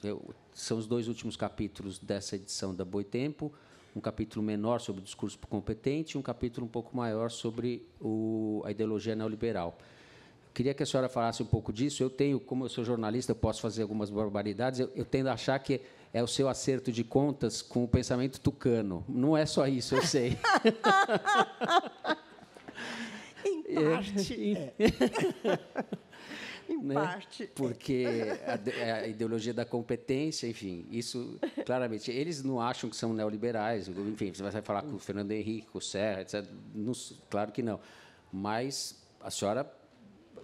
São os dois últimos capítulos dessa edição da Boitempo, um capítulo menor sobre o discurso competente e um capítulo um pouco maior sobre a ideologia neoliberal. Queria que a senhora falasse um pouco disso. Eu tenho, como eu sou jornalista, eu posso fazer algumas barbaridades, eu tendo a achar que é o seu acerto de contas com o pensamento tucano. Não é só isso, eu sei. Em parte, Em parte. Porque a ideologia da competência, enfim, isso, claramente, eles não acham que são neoliberais. Enfim, você vai falar com o Fernando Henrique, com o Serra, etc. Não, claro que não. Mas a senhora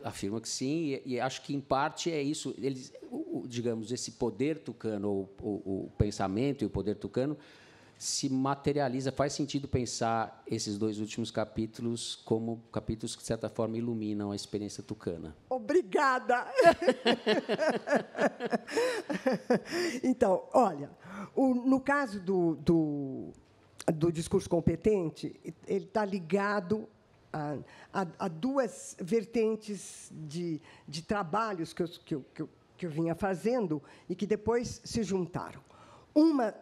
afirma que sim, e acho que, em parte, é isso. Eles, digamos, esse poder tucano, o pensamento e o poder tucano, se materializa. Faz sentido pensar esses dois últimos capítulos como capítulos que, de certa forma, iluminam a experiência tucana. Obrigada! Então, olha, no caso do discurso competente, ele está ligado a duas vertentes de trabalhos que eu vinha fazendo e que depois se juntaram. Uma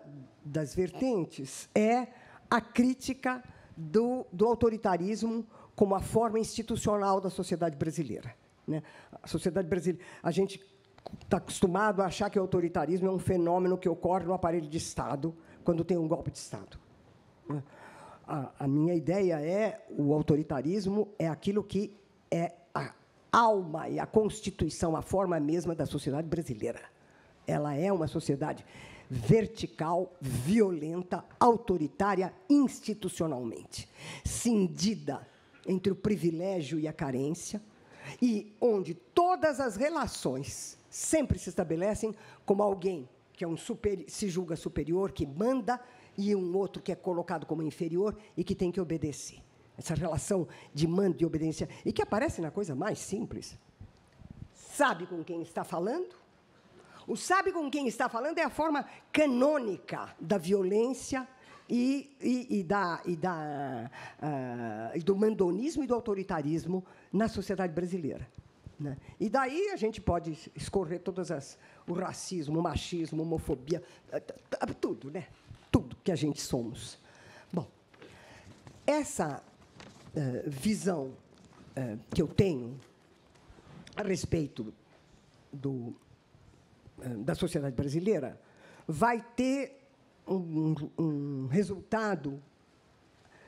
das vertentes é a crítica do autoritarismo como a forma institucional da sociedade brasileira. Né? A sociedade brasileira, a gente está acostumado a achar que o autoritarismo é um fenômeno que ocorre no aparelho de Estado, quando tem um golpe de Estado. A minha ideia é o autoritarismo é aquilo que é a alma e a constituição, a forma mesma da sociedade brasileira. Ela é uma sociedade vertical, violenta, autoritária institucionalmente, cindida entre o privilégio e a carência, e onde todas as relações sempre se estabelecem como alguém que é se julga superior, que manda, e um outro que é colocado como inferior e que tem que obedecer. Essa relação de mando e obediência, e que aparece na coisa mais simples. Sabe com quem está falando? O sabe com quem está falando é a forma canônica da violência e do mandonismo e do autoritarismo na sociedade brasileira. Né? E daí a gente pode escorrer o racismo, o machismo, a homofobia, tudo, né? Tudo que a gente somos. Bom, essa visão que eu tenho a respeito da sociedade brasileira vai ter um resultado,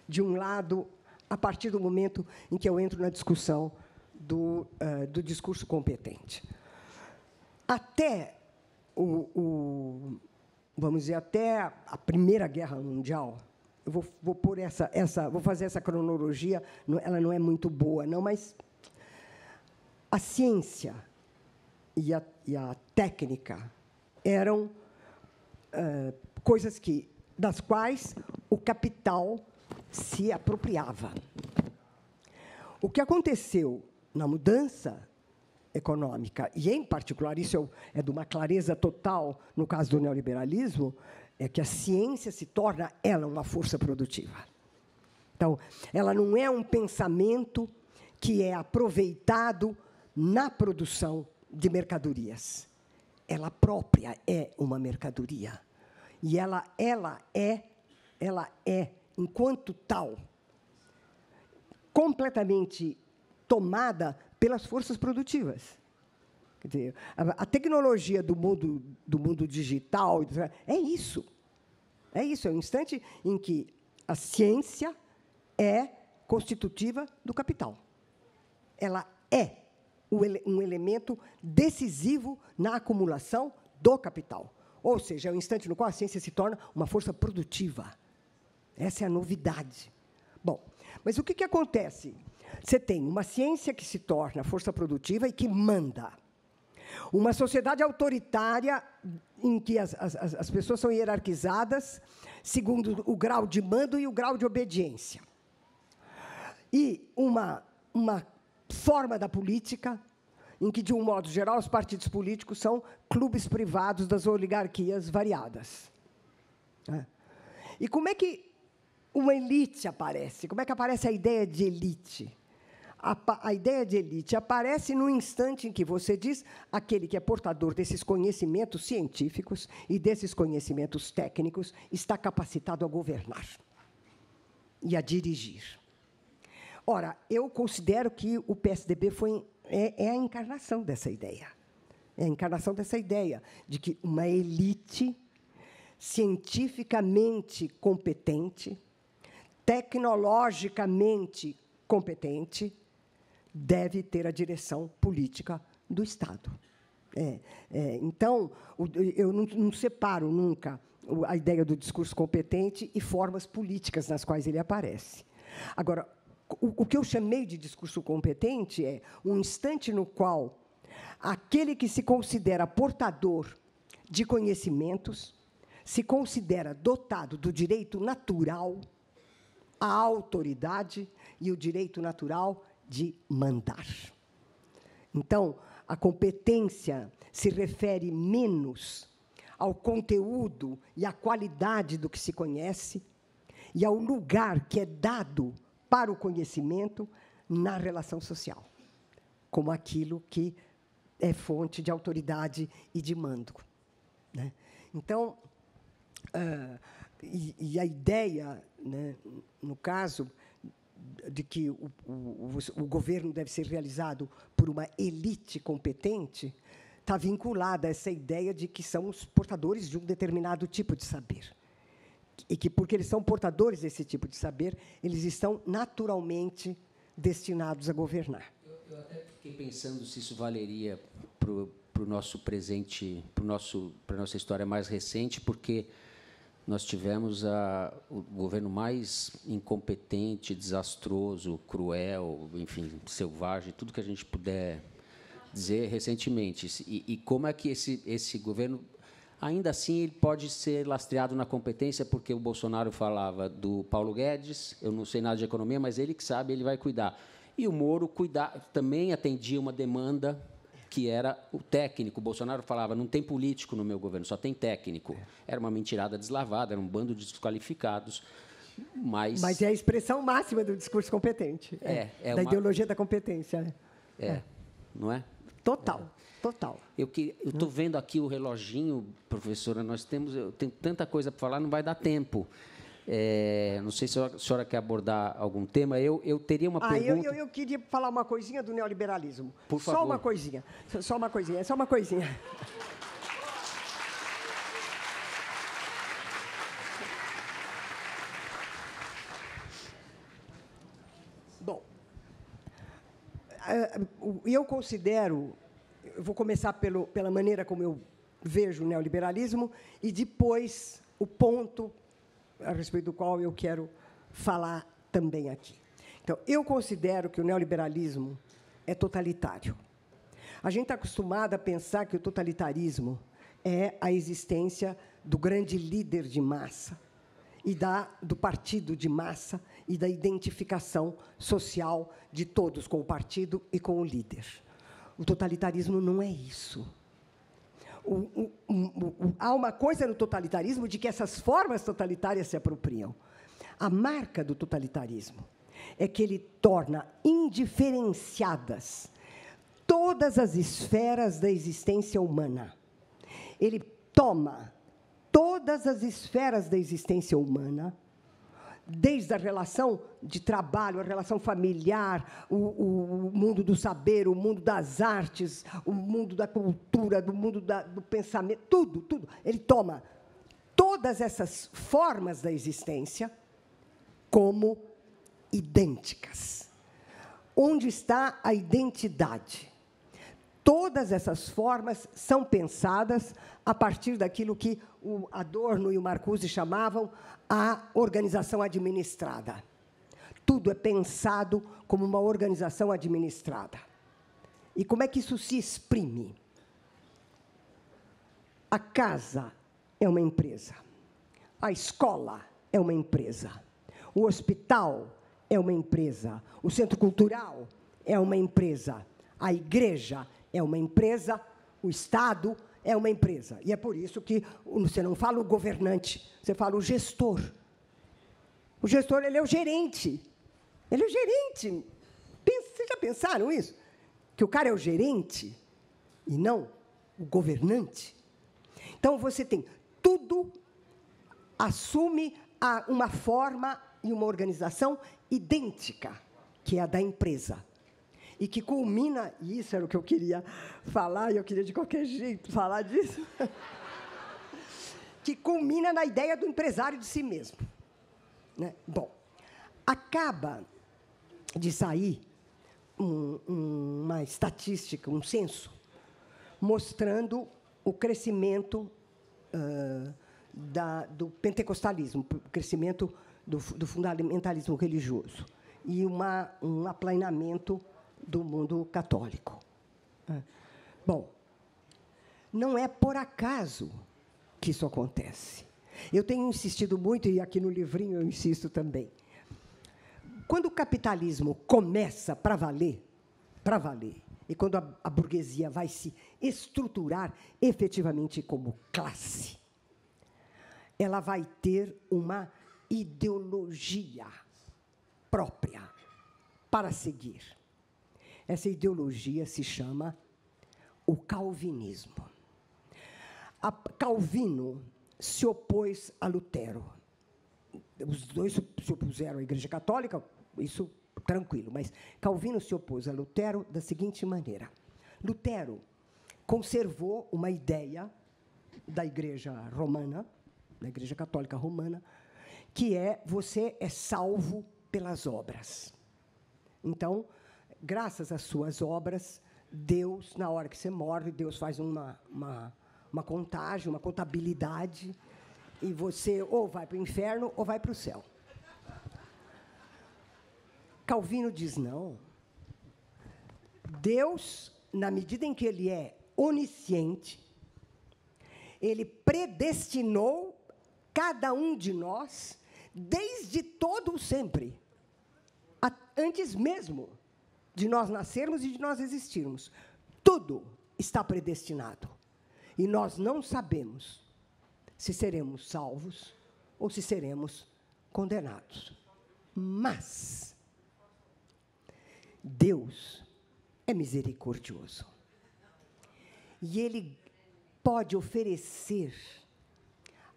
de um lado, a partir do momento em que eu entro na discussão do discurso competente. Até vamos dizer, até a Primeira Guerra Mundial, eu vou pôr vou fazer essa cronologia, ela não é muito boa, não, mas a ciência e a técnica eram coisas das quais o capital se apropriava. O que aconteceu na mudança econômica, e, em particular, isso é de uma clareza total no caso do neoliberalismo, é que a ciência se torna, ela, uma força produtiva. Então, ela não é um pensamento que é aproveitado na produção de mercadorias. Ela própria é uma mercadoria. E ela é, enquanto tal, completamente tomada pelas forças produtivas. Quer dizer, a tecnologia do mundo digital é isso. É isso, é o instante em que a ciência é constitutiva do capital. Ela é um elemento decisivo na acumulação do capital. Ou seja, é o instante no qual a ciência se torna uma força produtiva. Essa é a novidade. Bom, mas o que acontece? Você tem uma ciência que se torna força produtiva e que manda. Uma sociedade autoritária em que as pessoas são hierarquizadas segundo o grau de mando e o grau de obediência. E uma forma da política em que, de um modo geral, os partidos políticos são clubes privados das oligarquias variadas. E como é que uma elite aparece? Como é que aparece a ideia de elite? A ideia de elite aparece no instante em que você diz aquele que é portador desses conhecimentos científicos e desses conhecimentos técnicos está capacitado a governar e a dirigir. Ora, eu considero que o PSDB é a encarnação dessa ideia. É a encarnação dessa ideia de que uma elite cientificamente competente, tecnologicamente competente, deve ter a direção política do Estado. Então, eu não separo nunca a ideia do discurso competente e formas políticas nas quais ele aparece. Agora, o que eu chamei de discurso competente é um instante no qual aquele que se considera portador de conhecimentos se considera dotado do direito natural à autoridade e o direito natural de mandar. Então, a competência se refere menos ao conteúdo e à qualidade do que se conhece e ao lugar que é dado para o conhecimento na relação social, como aquilo que é fonte de autoridade e de mando. Né? Então, a ideia, né, no caso, de que o governo deve ser realizado por uma elite competente, está vinculada a essa ideia de que são os portadores de um determinado tipo de saber. E que, porque eles são portadores desse tipo de saber, eles estão naturalmente destinados a governar. Eu até fiquei pensando se isso valeria para o nosso presente, para a nossa história mais recente, porque nós tivemos o governo mais incompetente, desastroso, cruel, enfim, selvagem, tudo que a gente puder dizer recentemente. E como é que esse governo, ainda assim, ele pode ser lastreado na competência, porque o Bolsonaro falava do Paulo Guedes, eu não sei nada de economia, mas ele que sabe, ele vai cuidar. E o Moro também atendia uma demanda que era o técnico. O Bolsonaro falava, não tem político no meu governo, só tem técnico. Era uma mentirada deslavada, era um bando de desqualificados. Mas é a expressão máxima do discurso competente. Da ideologia da competência. Não é? Total. Total. Eu estou vendo aqui o reloginho, professora, eu tenho tanta coisa para falar, não vai dar tempo. Não sei se a senhora quer abordar algum tema. Eu teria uma pergunta... Eu queria falar uma coisinha do neoliberalismo. Por favor. Só uma coisinha. Só uma coisinha. Bom, eu considero... Eu vou começar pela maneira como eu vejo o neoliberalismo e depois o ponto a respeito do qual eu quero falar também aqui. Então, eu considero que o neoliberalismo é totalitário. A gente está acostumado a pensar que o totalitarismo é a existência do grande líder de massa e do partido de massa e da identificação social de todos com o partido e com o líder. O totalitarismo não é isso. Há uma coisa no totalitarismo de que essas formas totalitárias se apropriam. A marca do totalitarismo é que ele torna indiferenciadas todas as esferas da existência humana. Ele toma todas as esferas da existência humana, desde a relação de trabalho, a relação familiar, o mundo do saber, o mundo das artes, o mundo da cultura, do mundo do pensamento, tudo. Ele toma todas essas formas da existência como idênticas. Onde está a identidade? Todas essas formas são pensadas a partir daquilo que o Adorno e o Marcuse chamavam a organização administrada. Tudo é pensado como uma organização administrada. E como é que isso se exprime? A casa é uma empresa. A escola é uma empresa. O hospital é uma empresa. O centro cultural é uma empresa. A igreja é uma empresa. O Estado é uma empresa. E é por isso que você não fala o governante, você fala o gestor. O gestor, ele é o gerente. Ele é o gerente. Vocês já pensaram isso? Que o cara é o gerente e não o governante? Então, você tem tudo, assume uma forma e uma organização idêntica, que é a da empresa. E que culmina, e isso era o que eu queria falar, e eu queria de qualquer jeito falar disso, que culmina na ideia do empresário de si mesmo. Né? Bom, acaba de sair uma estatística, um censo, mostrando o crescimento do pentecostalismo, o crescimento do fundamentalismo religioso, e um aplainamento do mundo católico. Bom, não é por acaso que isso acontece. Eu tenho insistido muito, e aqui no livrinho eu insisto também. Quando o capitalismo começa para valer, e quando a burguesia vai se estruturar efetivamente como classe, ela vai ter uma ideologia própria para seguir. Essa ideologia se chama o calvinismo. Calvino se opôs a Lutero. Os dois se opuseram à Igreja Católica, isso tranquilo, mas Calvino se opôs a Lutero da seguinte maneira. Lutero conservou uma ideia da Igreja Romana, da Igreja Católica Romana, que você é salvo pelas obras. Então, graças às suas obras, Deus, na hora que você morre, Deus faz uma contagem, uma contabilidade, E você ou vai para o inferno ou vai para o céu. Calvino diz não. Deus, na medida em que Ele é onisciente, Ele predestinou cada um de nós, desde todo o sempre, antes mesmo de nós nascermos e de nós existirmos. Tudo está predestinado. E nós não sabemos se seremos salvos ou se seremos condenados. Mas Deus é misericordioso. E Ele pode oferecer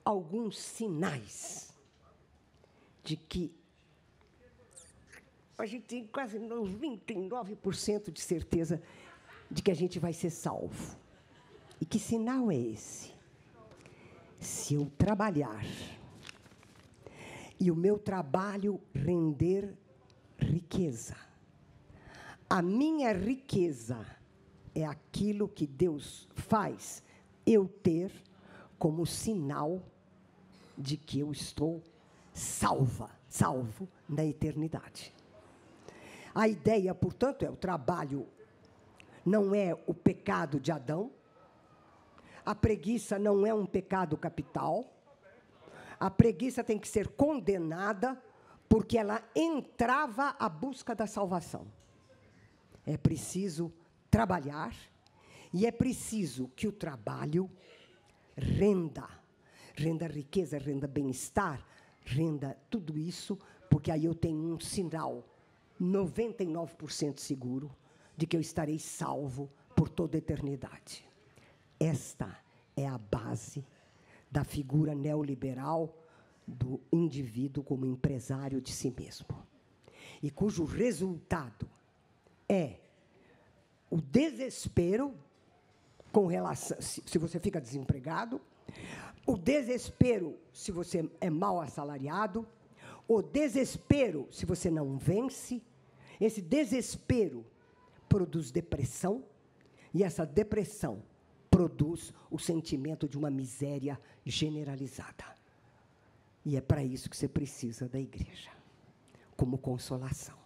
alguns sinais de que a gente tem quase 99% de certeza de que a gente vai ser salvo. E que sinal é esse? Se eu trabalhar e o meu trabalho render riqueza, a minha riqueza é aquilo que Deus faz eu ter como sinal de que eu estou salvo na eternidade. A ideia, portanto, é o trabalho não é o pecado de Adão, a preguiça não é um pecado capital, a preguiça tem que ser condenada porque ela entrava à busca da salvação. É preciso trabalhar e é preciso que o trabalho renda riqueza, renda bem-estar, renda tudo isso, porque aí eu tenho um sinal 99% seguro de que eu estarei salvo por toda a eternidade. Esta é a base da figura neoliberal do indivíduo como empresário de si mesmo, e cujo resultado é o desespero com relação, se você fica desempregado, o desespero se você é mal assalariado, o desespero se você não vence. Esse desespero produz depressão, e essa depressão produz o sentimento de uma miséria generalizada. E é para isso que você precisa da igreja, como consolação.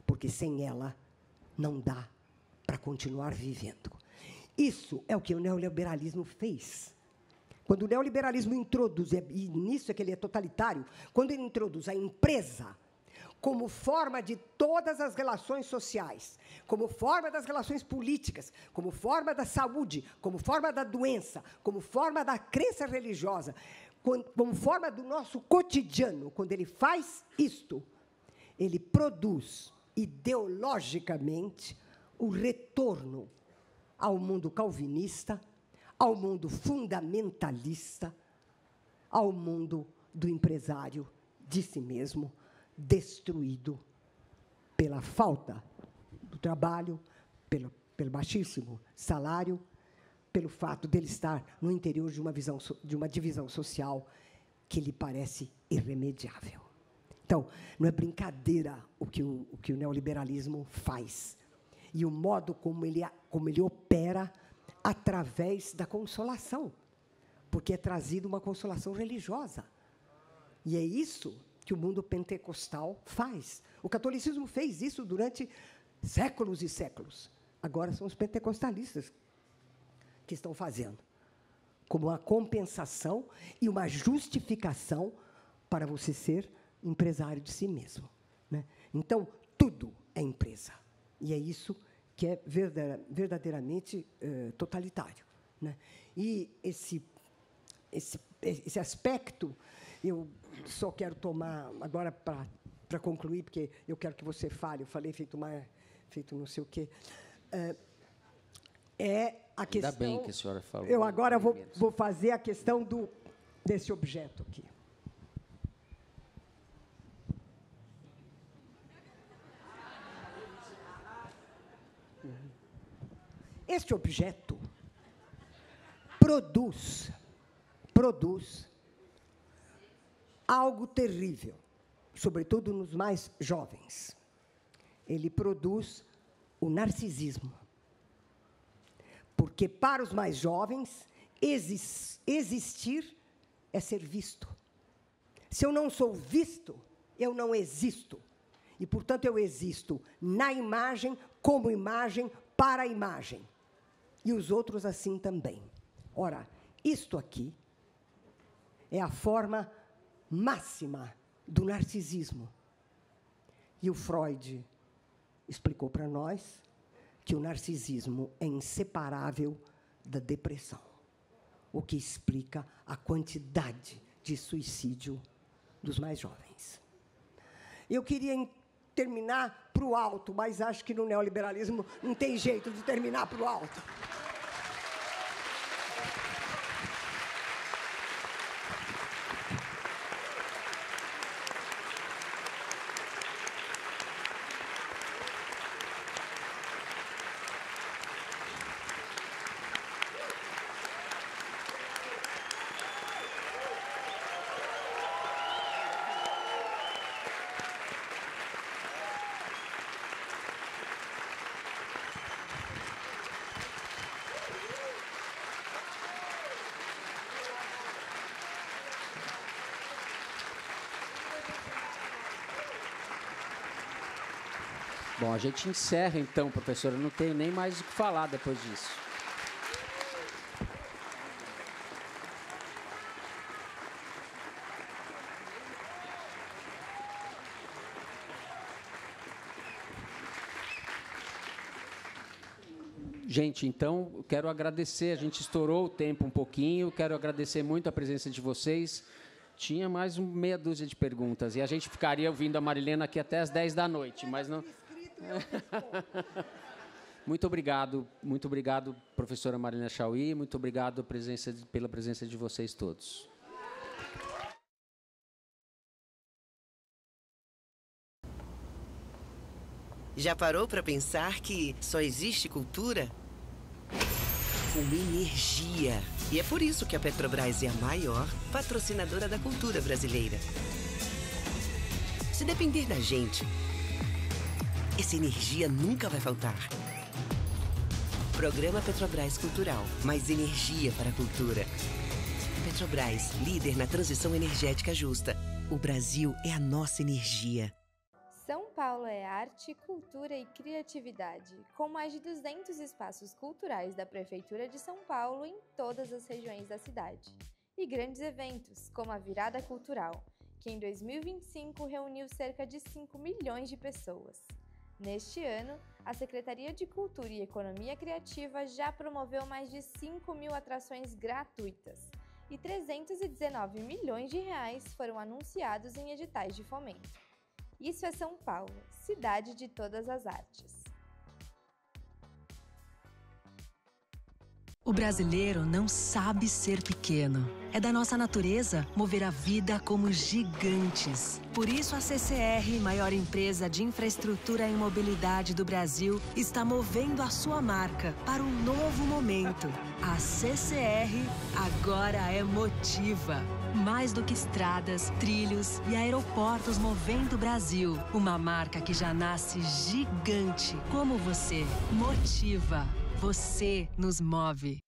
Porque sem ela não dá para continuar vivendo. Isso é o que o neoliberalismo fez. Quando o neoliberalismo introduz, e nisso é que ele é totalitário, quando ele introduz a empresa como forma de todas as relações sociais, como forma das relações políticas, como forma da saúde, como forma da doença, como forma da crença religiosa, como forma do nosso cotidiano, quando ele faz isto, ele produz ideologicamente o retorno ao mundo calvinista, ao mundo fundamentalista, ao mundo do empresário de si mesmo, destruído pela falta do trabalho, pelo baixíssimo salário, pelo fato dele estar no interior de uma divisão social que lhe parece irremediável. Então, não é brincadeira o que o neoliberalismo faz, e o modo como ele opera através da consolação, porque é trazida uma consolação religiosa. E é isso que o mundo pentecostal faz. O catolicismo fez isso durante séculos e séculos. Agora são os pentecostalistas que estão fazendo, como uma compensação e uma justificação para você ser empresário de si mesmo, né? Então, tudo é empresa. E é isso que é verdadeiramente totalitário, né? E esse aspecto, eu só quero tomar agora para concluir, porque eu quero que você fale. Eu falei feito não sei o quê. É a questão. Ainda bem que a senhora falou. Eu agora vou fazer a questão desse objeto aqui. Este objeto produz algo terrível, sobretudo nos mais jovens. Ele produz o narcisismo. Porque, para os mais jovens, existir é ser visto. Se eu não sou visto, eu não existo. E, portanto, eu existo na imagem, como imagem, para a imagem. E os outros assim também. Ora, isto aqui é a forma máxima do narcisismo. E o Freud explicou para nós que o narcisismo é inseparável da depressão, o que explica a quantidade de suicídio dos mais jovens. Eu queria terminar para o alto, mas acho que no neoliberalismo não tem jeito de terminar para o alto. Bom, a gente encerra então, professora. Eu não tenho nem mais o que falar depois disso. Gente, então, eu quero agradecer. A gente estourou o tempo um pouquinho. Quero agradecer muito a presença de vocês. Tinha mais meia dúzia de perguntas. E a gente ficaria ouvindo a Marilena aqui até às 10 da noite, mas não... Muito obrigado, professora Marilena Chauí, muito obrigado pela presença de vocês todos. Já parou para pensar que só existe cultura com energia? E é por isso que a Petrobras é a maior patrocinadora da cultura brasileira. Se depender da gente, essa energia nunca vai faltar. Programa Petrobras Cultural. Mais energia para a cultura. Petrobras, líder na transição energética justa. O Brasil é a nossa energia. São Paulo é arte, cultura e criatividade, com mais de 200 espaços culturais da Prefeitura de São Paulo em todas as regiões da cidade. E grandes eventos, como a Virada Cultural, que em 2025 reuniu cerca de 5 milhões de pessoas. Neste ano, a Secretaria de Cultura e Economia Criativa já promoveu mais de 5 mil atrações gratuitas e 319 milhões de reais foram anunciados em editais de fomento. Isso é São Paulo, cidade de todas as artes. O brasileiro não sabe ser pequeno. É da nossa natureza mover a vida como gigantes. Por isso, a CCR, maior empresa de infraestrutura e mobilidade do Brasil, está movendo a sua marca para um novo momento. A CCR agora é Motiva. Mais do que estradas, trilhos e aeroportos movendo o Brasil. Uma marca que já nasce gigante, como você. Motiva. Você nos move.